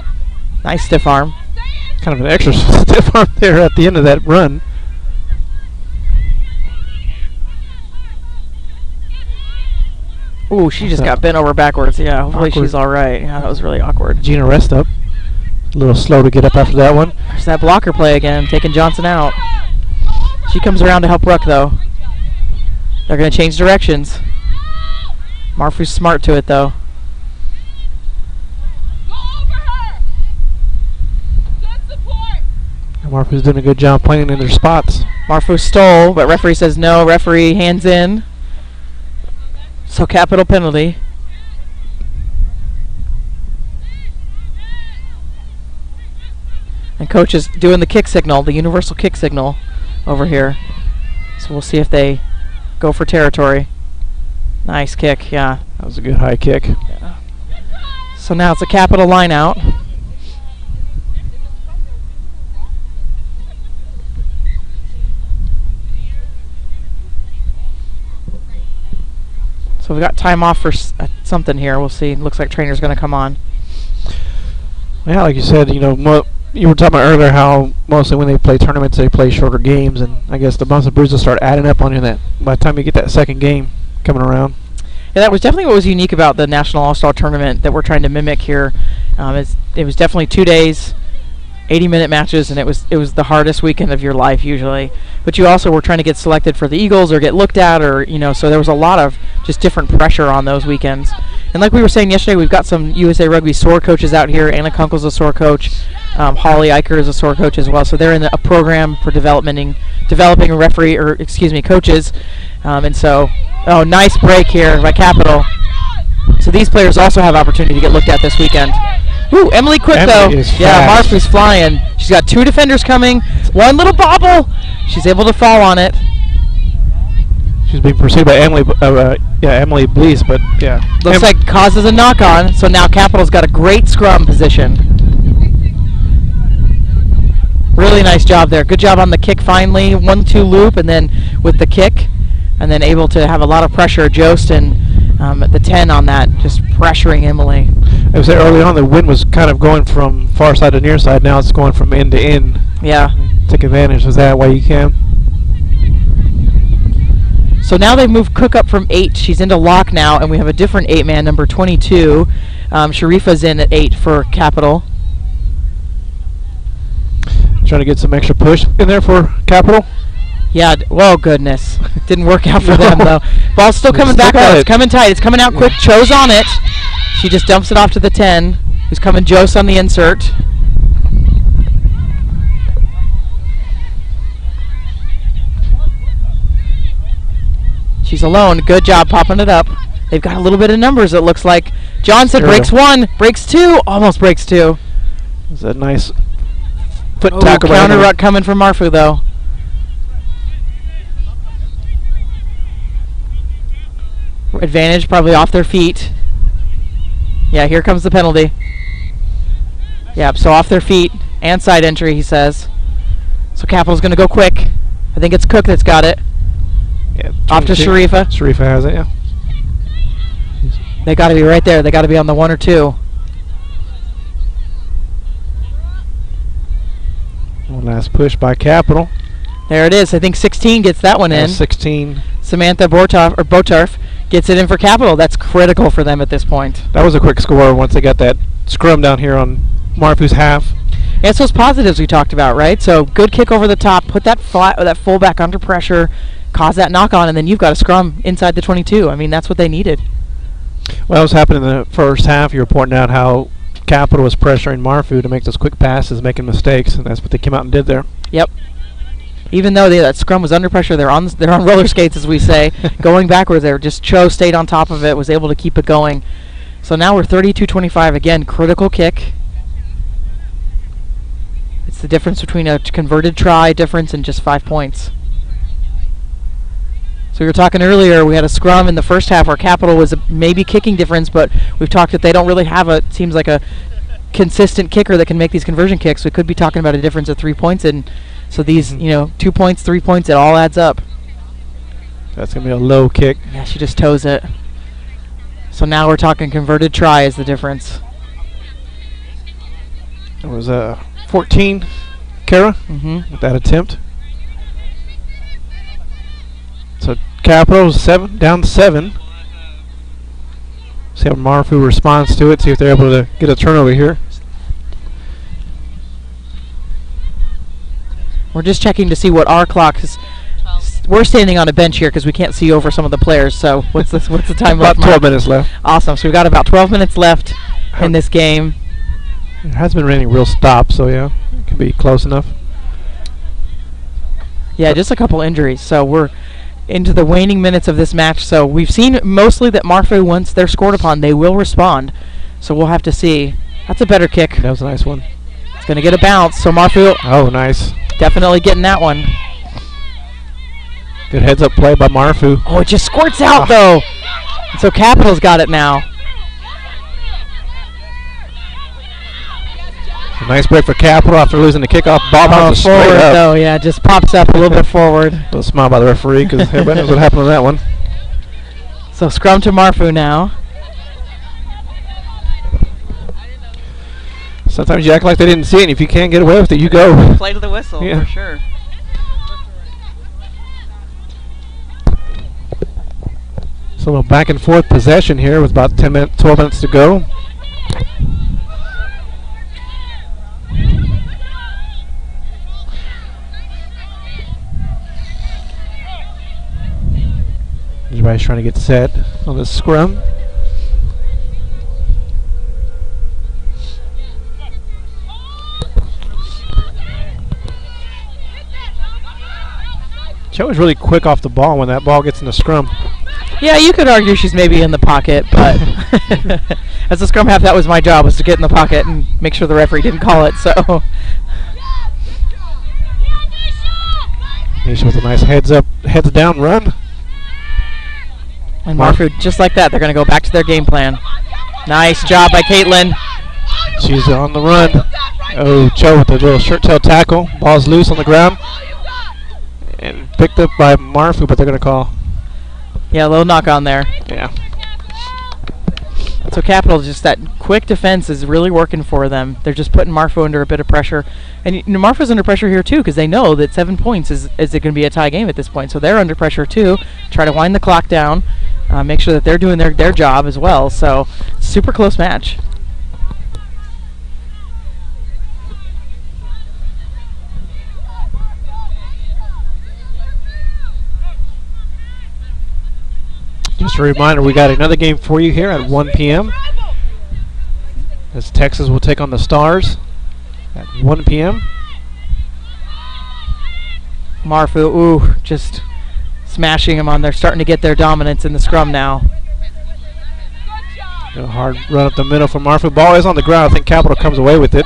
Nice stiff arm. Kind of an extra stiff arm there at the end of that run. Ooh, she just got bent over backwards. Yeah, hopefully she's all right. Yeah, that was really awkward. Gina rest up. A little slow to get up after that one. There's that blocker play again, taking Johnson out. She comes around to help Ruck, though. They're going to change directions. Marfu's smart to it, though. And Marfu's doing a good job playing in their spots. Marfu stole, but referee says no. Referee hands in. So Capital penalty. And coach is doing the kick signal, the universal kick signal over here. So we'll see if they go for territory. Nice kick, yeah. That was a good high kick. Yeah. So now it's a Capital line out. So we've got time off for something here. We'll see. Looks like trainer's going to come on. Yeah, like you said, you were talking about earlier how mostly when they play tournaments, they play shorter games, and I guess the bumps and bruises start adding up on you that by the time you get that second game coming around. Yeah, that was definitely what was unique about the National All-Star Tournament that we're trying to mimic here. It was definitely 2 days, 80-minute matches, and it was the hardest weekend of your life usually. But you also were trying to get selected for the Eagles or get looked at, or so there was a lot of just different pressure on those weekends. And like we were saying yesterday, we've got some USA Rugby SOAR coaches out here. Anna Kunkel's a SOAR coach. Holly Eicher is a SOAR coach as well. So they're in a program for developing coaches. And so, nice break here by Capital. So these players also have opportunity to get looked at this weekend. Ooh, Emily quick though. Yeah, Marfu's flying. She's got 2 defenders coming. One little bobble. She's able to fall on it. She's being pursued by Emily Blease, but yeah. Looks like causes a knock on. So now Capital's got a great scrum position. Really nice job there. Good job on the kick finally. 1-2 loop, and then with the kick, and then able to have a lot of pressure. Jost and at the 10 on that, just pressuring Emily. I was there early on, the wind was kind of going from far side to near side. Now it's going from end to end. Yeah. Take advantage of that while you can. So now they've moved Cook up from 8. She's into lock now, and we have a different 8-man, number 22. Sharifa's in at 8 for Capital. Trying to get some extra push in there for Capital. Yeah, well, goodness. Didn't work out for them, though. Ball's still coming back, though. It's coming tight. It's coming out quick. Cho's on it. She just dumps it off to the 10. Who's coming? Jose on the insert. She's alone. Good job popping it up. They've got a little bit of numbers, it looks like. Johnson breaks 1, breaks 2, almost breaks 2. It's a nice foot tackle. Counter ruck coming from Marfu, though. Advantage probably off their feet. Yeah, here comes the penalty. Yep, so off their feet and side entry, he says. So Capital's going to go quick. I think it's Cook that's got it. Yeah, off to Sharifa. Sharifa has it, yeah. They got to be right there. They got to be on the 1 or 2. Well, Last push by Capital. There it is. I think 16 gets that one in. 16. Samantha Botarf gets it in for Capital. That's critical for them at this point. That was a quick score once they got that scrum down here on Marfu's half. Yeah, it's those positives we talked about, right? So good kick over the top, put that fullback under pressure, cause that knock on, and then you've got a scrum inside the 22. I mean, that's what they needed. Well, what was happening in the first half, you were pointing out how Capital was pressuring Marfu to make those quick passes, making mistakes, and that's what they came out and did there. Yep. Even though that scrum was under pressure, they're on roller skates, as we say, going backwards. Cho stayed on top of it, was able to keep it going. So now we're 32-25 again. Critical kick. It's the difference between a converted try difference and just 5 points. So we were talking earlier, we had a scrum in the first half where Capital was a maybe kicking difference, but we've talked that they don't really have seems like a consistent kicker that can make these conversion kicks. We could be talking about a difference of 3 points, and so these, 2 points, 3 points, it all adds up. That's going to be a low kick. Yeah, she just toes it. So now we're talking converted try is the difference. It was 14, Kara, with that attempt. So Capital is down 7. See how Marfu responds to it, see if they're able to get a turnover here. We're just checking to see what our clock is. We're standing on a bench here because we can't see over some of the players. So what's the time left? About 12 minutes left. Awesome. So we've got about 12 minutes left in this game. It hasn't been raining real stops, so yeah, it can be close enough. Yeah, just a couple injuries. So we're into the waning minutes of this match. So we've seen mostly that Marfu, once they're scored upon, they will respond. So we'll have to see. That's a better kick. That was a nice one. It's going to get a bounce. So Marfu. Oh, nice. Definitely getting that one. Good heads-up play by Marfu. Oh, it just squirts out, though. And so Capital's got it now. A nice break for Capital after losing the kickoff. Ball bounces forward, straight up. though, yeah, just pops up a little bit forward. A little smile by the referee because everybody knows what happened on that one. So scrum to Marfu now. Sometimes you act like they didn't see it, and if you can't get away with it, you go. Play to the whistle, yeah. for sure. So a little back and forth possession here with about 12 minutes to go. Everybody's trying to get set on this scrum. Cho is really quick off the ball when that ball gets in the scrum. Yeah, you could argue she's maybe in the pocket, but as a scrum half, that was my job, was to get in the pocket and make sure the referee didn't call it. So Nisha with a nice heads down run. And Marfu, just like that, they're going to go back to their game plan. Nice job by Caitlin. She's on the run. Oh, Cho with the little shirt tail tackle. Ball's loose on the ground. And picked up by Marfu, but they're going to call. Yeah, a little knock on there. Yeah. So Capital, just that quick defense is really working for them. They're just putting Marfu under a bit of pressure. And Marfu's under pressure here, too, because they know that 7 points is it going to be a tie game at this point. So they're under pressure, too. Try to wind the clock down. Make sure that they're doing their job as well. So super close match. Just a reminder, we got another game for you here at 1 p.m. as Texas will take on the Stars at 1 p.m. Marfu, ooh, just smashing them on. They're starting to get their dominance in the scrum now. A hard run up the middle for Marfu. Ball is on the ground. I think Capital comes away with it.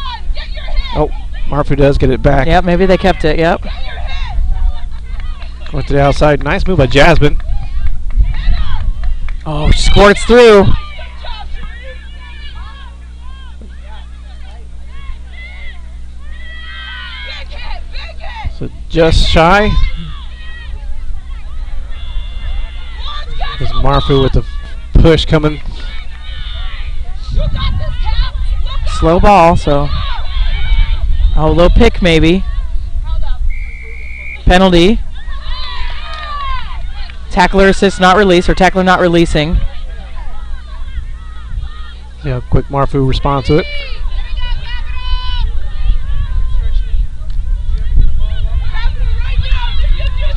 Oh, Marfu does get it back. Yep, maybe they kept it, yep. Went to the outside. Nice move by Jasmine. Oh, she squirts through. So just shy. There's Marfu with the push coming. Slow ball, so. Oh, a little pick maybe. Penalty. Tackler assist not release, or tackler not releasing. Yeah, quick Marfu response to it.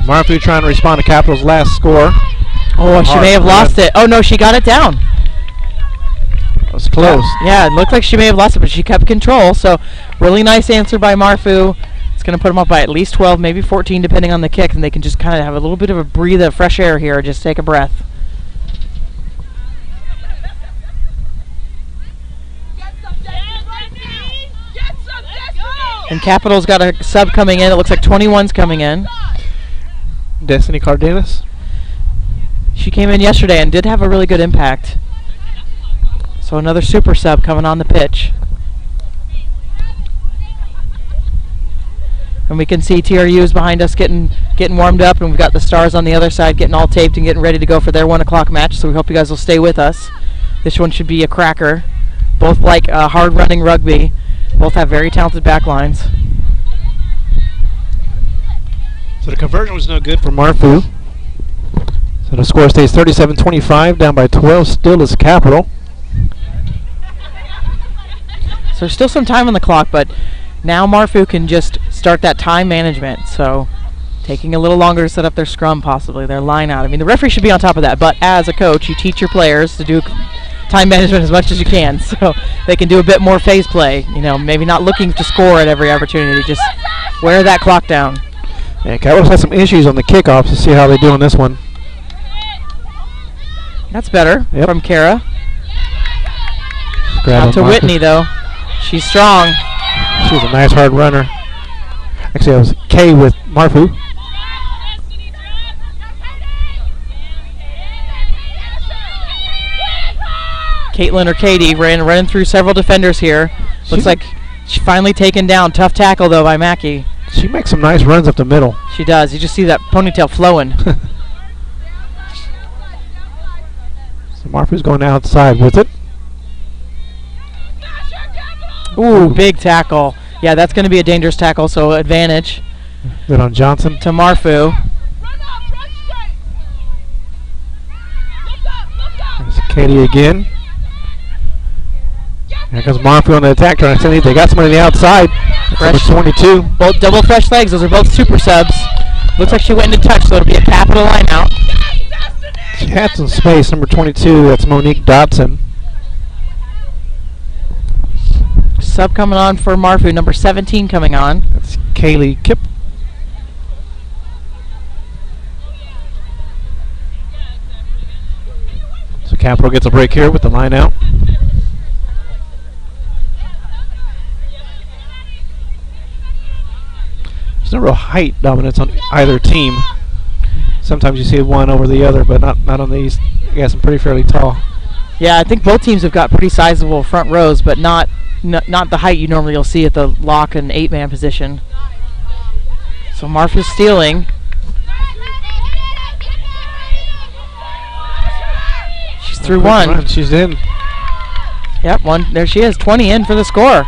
Marfu trying to respond to Capital's last score. Oh, she may have lost it. Oh, no, she got it down. That was close. Yeah, it looked like she may have lost it, but she kept control. So, really nice answer by Marfu. It's going to put them up by at least 12, maybe 14, depending on the kick, and they can just kind of have a little bit of a breathe of fresh air here, just take a breath. And Capital's got a sub coming in. It looks like 21's coming in. Destiny Cardenas. She came in yesterday and did have a really good impact. So another super sub coming on the pitch. And we can see TRU's behind us getting warmed up, and we've got the Stars on the other side getting all taped and getting ready to go for their 1 o'clock match. So we hope you guys will stay with us. This one should be a cracker. Both like hard-running rugby. Both have very talented backlines. So the conversion was no good for Marfu. So the score stays 37-25, down by 12 still is Capital. So there's still some time on the clock, but now Marfu can just start that time management. So taking a little longer to set up their scrum, possibly, their line out. I mean, the referee should be on top of that, but as a coach, you teach your players to do time management as much as you can, so they can do a bit more phase play. You know, maybe not looking to score at every opportunity, just wear that clock down. And Capital's had some issues on the kickoffs. To see how they do on this one. That's better from Kara. Out to Whitney, though. She's strong. She's a nice hard runner. Actually, that was Kay with Marfu. Caitlin or Katie running through several defenders here. Looks like she's finally taken down. Tough tackle, though, by Mackey. She makes some nice runs up the middle. She does. You just see that ponytail flowing. So Marfu's going outside with it. Ooh, big tackle. Yeah, that's going to be a dangerous tackle, so advantage. Good on Johnson. To Marfu. There's Katie again. Here comes Marfu on the attack trying to send it. They got somebody on the outside. Fresh 22. Both double fresh legs. Those are both super subs. Looks like she went into touch, so it'll be a Capital line out. She had some space. Number 22, that's Monique Dodson. Sub coming on for Marfu. Number 17 coming on. That's Kaylee Kipp. So Capital gets a break here with the line out. There's no real height dominance on either team. Sometimes you see one over the other, but not on these. I guess I'm pretty fairly tall. Yeah, I think both teams have got pretty sizable front rows, but not the height you normally will see at the lock and 8-man position. So Marfu's stealing. She's through one. She's in. Yep, one. There she is. 20 in for the score.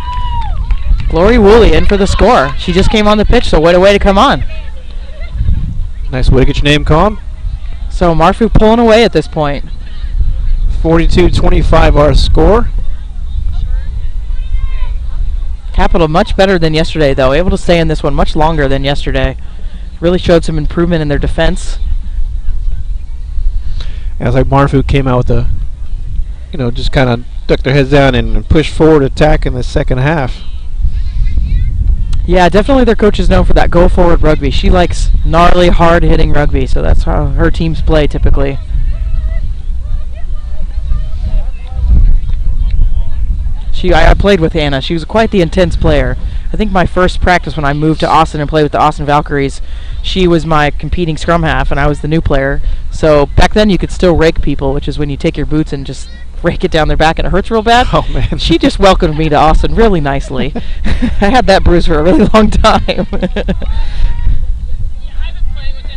Glory Woolley in for the score. She just came on the pitch, so what a way to come on. Nice way to get your name called. So Marfu pulling away at this point. 42-25 our score. Capital much better than yesterday, though. Able to stay in this one much longer than yesterday. Really showed some improvement in their defense. As like Marfu came out with the, just kind of ducked their heads down and pushed forward attack in the second half. Yeah, definitely their coach is known for that go-forward rugby. She likes gnarly, hard-hitting rugby, so that's how her teams play typically. I played with Anna. She was quite the intense player. I think my first practice when I moved to Austin and played with the Austin Valkyries, she was my competing scrum half, and I was the new player. So back then you could still rake people, which is when you take your boots and just rake it down their back and it hurts real bad. Oh, man. She just welcomed me to Austin really nicely. I had that bruise for a really long time.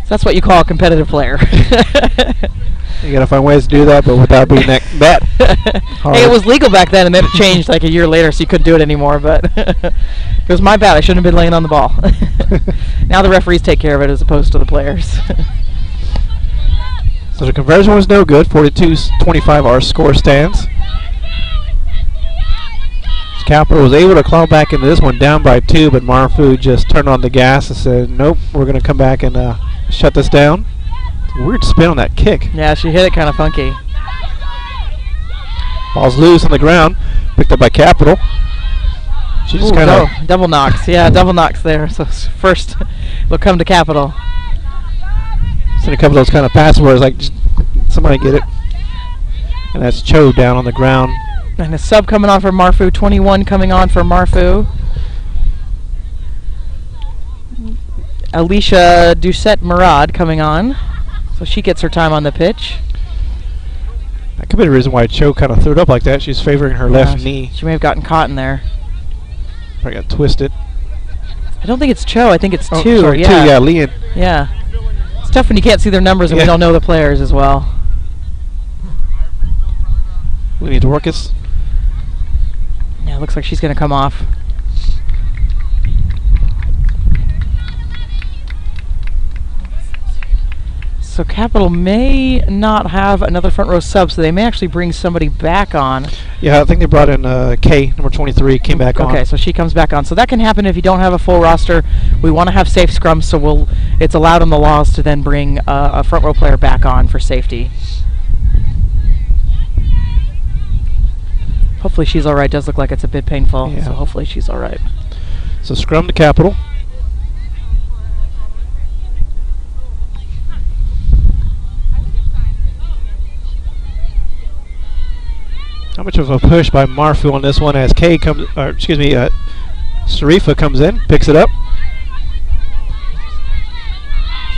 So that's what you call a competitive player. You got to find ways to do that, but without being that hard. Hey, it was legal back then, and then it changed like a year later, so you couldn't do it anymore. But it was my bad. I shouldn't have been laying on the ball. Now the referees take care of it as opposed to the players. So the conversion was no good. 42-25 our score stands. Capital was able to claw back into this one down by 2, but Marfu just turned on the gas and said, nope, we're going to come back and shut this down. It's a weird spin on that kick. Yeah, she hit it kind of funky. Ball's loose on the ground, picked up by Capital. She just kind of... double knocks. Yeah, double knocks there. So first, they'll come to Capital. Seen a couple of those kind of passes where it's like, just somebody get it. And that's Cho down on the ground. And a sub coming on for Marfu, 21 coming on for Marfu. Alicia Doucette Murad coming on. So she gets her time on the pitch. That could be the reason why Cho kind of threw it up like that. She's favoring her left knee. She may have gotten caught in there. Probably got twisted. I don't think it's Cho. I think it's 2. Sorry, 2, yeah, Leon. Yeah. It's tough when you can't see their numbers and we don't know the players as well. We need to work this. Yeah, looks like she's going to come off. So Capital may not have another front row sub, so they may actually bring somebody back on. Yeah, I think they brought in Kay, number 23, came back on. Okay, so she comes back on. So that can happen if you don't have a full roster. We want to have safe scrums, so it's allowed in the laws to then bring a front row player back on for safety. Hopefully she's all right. Does look like it's a bit painful, so hopefully she's all right. So scrum to Capital. How much of a push by Marfu on this one as Kay comes, or excuse me, Sharifa comes in, picks it up.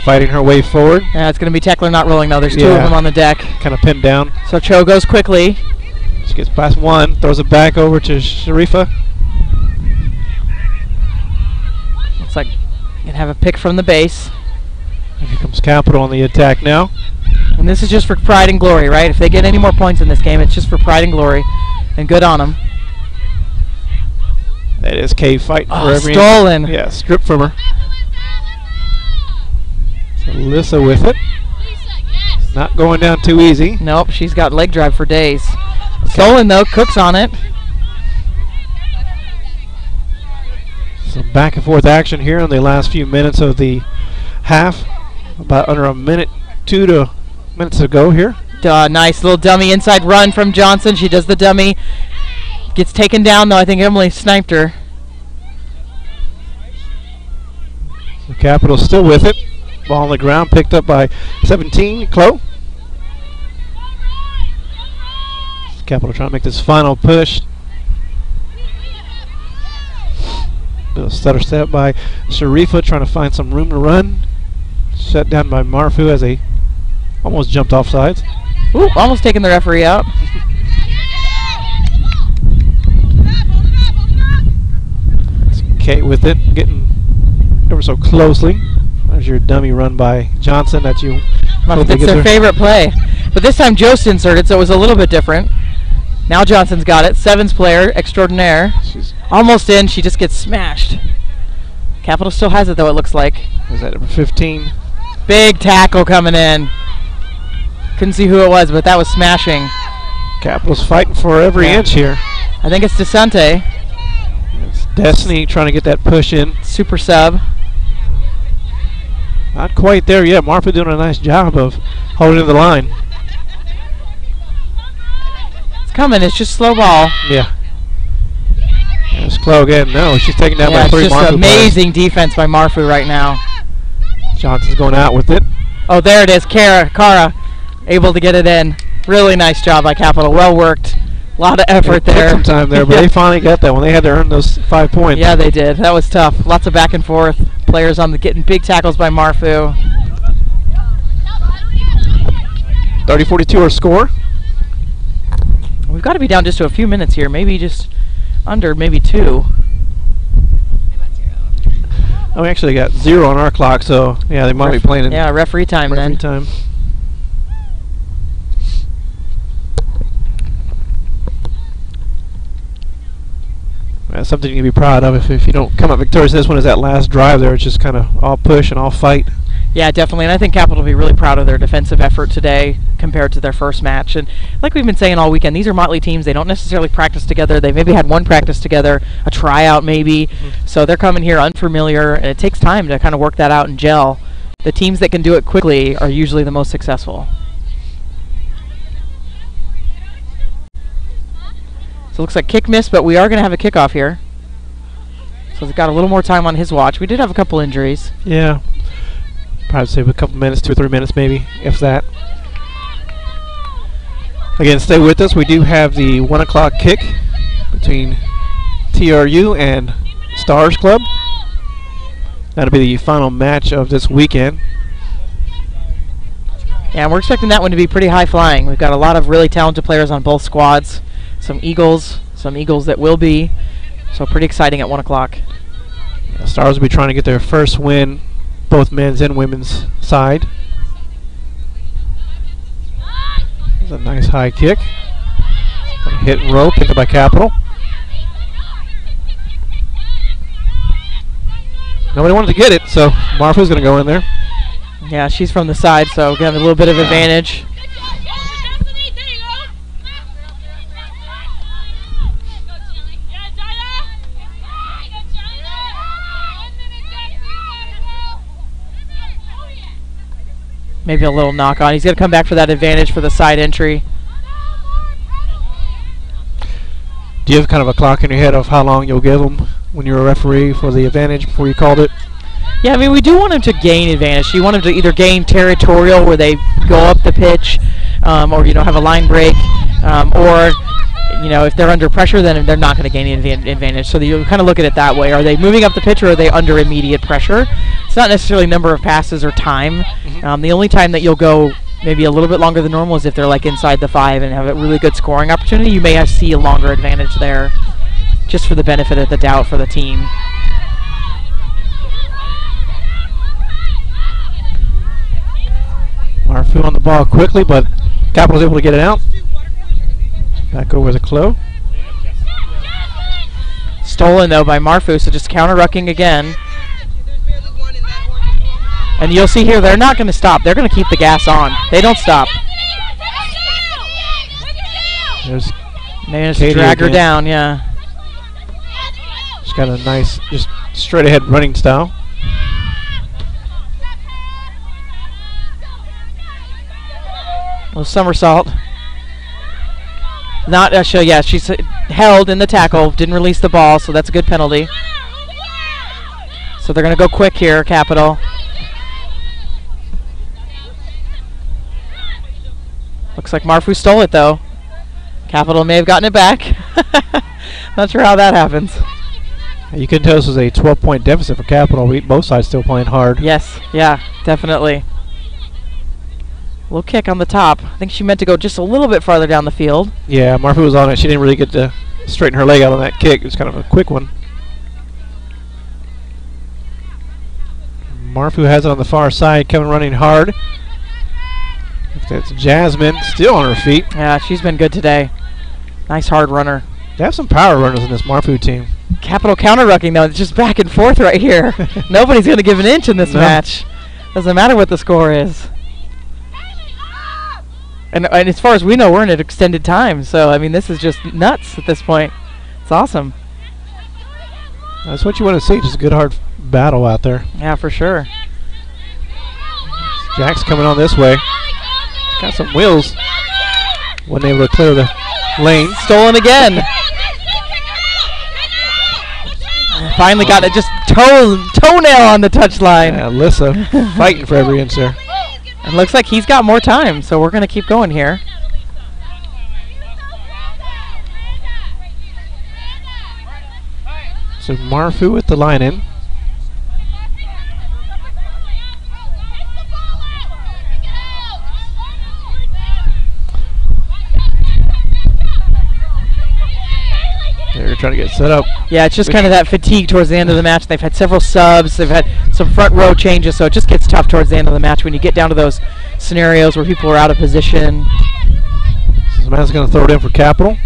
Fighting her way forward. Yeah, it's going to be tackler not rolling though. There's 2 of them on the deck. Kind of pinned down. So Cho goes quickly. She gets past 1, throws it back over to Sharifa. Looks like you can have a pick from the base. And here comes Capital on the attack now. And this is just for pride and glory, right? If they get any more points in this game, it's just for pride and glory. And good on them. That is Kay fighting for every... stolen. Yeah, stripped from her. So Alyssa with it. Not going down too easy. Nope, she's got leg drive for days. Stolen though, Cook's on it. Some back and forth action here in the last few minutes of the half. About under a minute, 2 minutes to go here. Nice little dummy inside run from Johnson. She does the dummy. Gets taken down though. I think Emily sniped her. The Capital still with it. Ball on the ground, picked up by 17, Chloe. Capital trying to make this final push. Little stutter step by Sharifa trying to find some room to run. Shut down by Marfu as they almost jumped off sides. Ooh, almost taking the referee out. Kate with it, getting ever so closely. There's your dummy run by Johnson that you... It's their favorite play. But this time Jost inserted, so it was a little bit different. Now Johnson's got it. Sevens player extraordinaire. She's almost in. She just gets smashed. Capital still has it, though, it looks like. Is that number 15? Big tackle coming in. Couldn't see who it was, but that was smashing. Capital's fighting for every inch here. I think it's DeSante. It's Destiny trying to get that push in. Super sub. Not quite there yet. Marfa doing a nice job of holding the line. It's coming. It's just slow ball. Yeah. There's Chloe again. No, she's taken down by 3 Marfu. Just amazing defense by Marfu right now. Johnson's going out with it. Oh, there it is. Cara able to get it in. Really nice job by Capital. Well worked. A lot of effort there. Took some time there, but they finally got that one. They had to earn those 5 points. Yeah, they did. That was tough. Lots of back and forth. Players on getting big tackles by Marfu. 30-42 our score. We've got to be down just to a few minutes here. Maybe just under, maybe 2. Oh, we actually got 0 on our clock, so yeah, they might be playing in referee time then. Time. That's something you can be proud of. If you don't come up victorious, this one is that last drive there. It's just kind of all push and all fight. Yeah, definitely. And I think Capital will be really proud of their defensive effort today compared to their first match. And like we've been saying all weekend, these are motley teams. They don't necessarily practice together. They maybe had one practice together, a tryout maybe. So they're coming here unfamiliar, and it takes time to kind of work that out and gel. The teams that can do it quickly are usually the most successful. So it looks like kick miss, but we are going to have a kickoff here. So they've got a little more time on his watch. We did have a couple injuries. Yeah. Probably save a couple minutes, 2 or 3 minutes maybe, if that. Again, stay with us. We do have the 1 o'clock kick between TRU and Stars Club. That'll be the final match of this weekend. Yeah, and we're expecting that one to be pretty high flying. We've got a lot of really talented players on both squads. Some Eagles that will be. So pretty exciting at 1 o'clock. Yeah, Stars will be trying to get their first win, both men's and women's side. That's a nice high kick. Hit and roll, picked up by Capital. Nobody wanted to get it, so Marfa's going to go in there. Yeah, she's from the side, so we're going to have a little bit of advantage. Maybe a little knock on. He's going to come back for that advantage for the side entry. Do you have kind of a clock in your head of how long you'll give them when you're a referee for the advantage before you called it? Yeah, I mean, we do want him to gain advantage. You want him to either gain territorial where they go up the pitch or, have a line break, or, if they're under pressure, then they're not going to gain any advantage. So you kind of look at it that way. Are they moving up the pitch or are they under immediate pressure? It's not necessarily number of passes or time. The only time that you'll go maybe a little bit longer than normal is if they're like inside the 5 and have a really good scoring opportunity. You may see a longer advantage there just for the benefit of the doubt for the team. Marfu on the ball quickly, but Capital's able to get it out. Back over the Clo. Stolen, though, by Marfu, so just counter-rucking again. And you'll see here, they're not going to stop. They're going to keep the gas on. They don't stop. There's Managed to drag her down, yeah. She's got a nice, just straight-ahead running style. Little somersault. Not yeah, she's held in the tackle, didn't release the ball, so that's a good penalty. So they're going to go quick here, Capital. Looks like Marfu stole it, though. Capital may have gotten it back. Not sure how that happens. You can tell this was a 12-point deficit for Capital. Both sides still playing hard. Yes, yeah, definitely. Little kick on the top. I think she meant to go just a little bit farther down the field. Yeah, Marfu was on it. She didn't really get to straighten her leg out on that kick. It was kind of a quick one. Marfu has it on the far side, coming running hard. That's Jasmine, still on her feet. Yeah, she's been good today. Nice hard runner. They have some power runners in this Marfu team. Capital counter-rucking, though. It's just back and forth right here. Nobody's going to give an inch in this match. Doesn't matter what the score is. And as far as we know, we're in an extended time. So, I mean, this is just nuts at this point. It's awesome. That's what you want to see, just a good hard battle out there. Yeah, for sure. Jack's coming on this way. He's got some wheels. Wasn't able to clear the lane. Stolen again. Finally got it, just toenail on the touchline. Yeah, Alyssa fighting for every inch there. And looks like he's got more time, so we're going to keep going here. So Marfu with the line in. They're trying to get set up. Yeah, it's just kind of that fatigue towards the end of the match. They've had several subs. They've had some front row changes, so it just gets tough towards the end of the match when you get down to those scenarios where people are out of position. So Samantha's going to throw it in for Capital.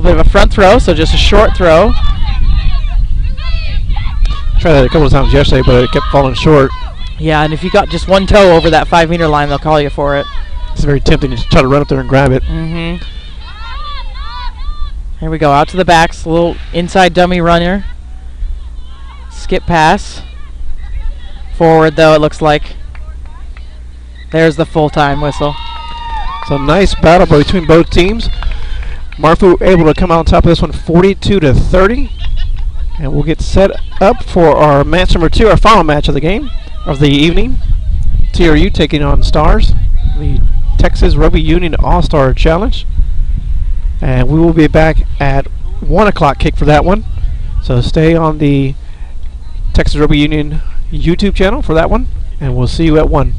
bit of a front throw, so just a short throw. Tried that a couple of times yesterday, but it kept falling short. Yeah, and if you got just one toe over that 5-meter line, they'll call you for it. It's very tempting to try to run up there and grab it. Mm-hmm. Here we go, out to the backs, a little inside dummy runner. Skip pass. Forward, though, it looks like. There's the full-time whistle. So nice battle between both teams. Marfu able to come out on top of this one 42-30. And we'll get set up for our match number 2, our final match of the game, of the evening. TRU taking on Stars, the Texas Rugby Union All-Star Challenge. And we will be back at 1 o'clock kick for that one. So stay on the Texas Rugby Union YouTube channel for that one. And we'll see you at 1.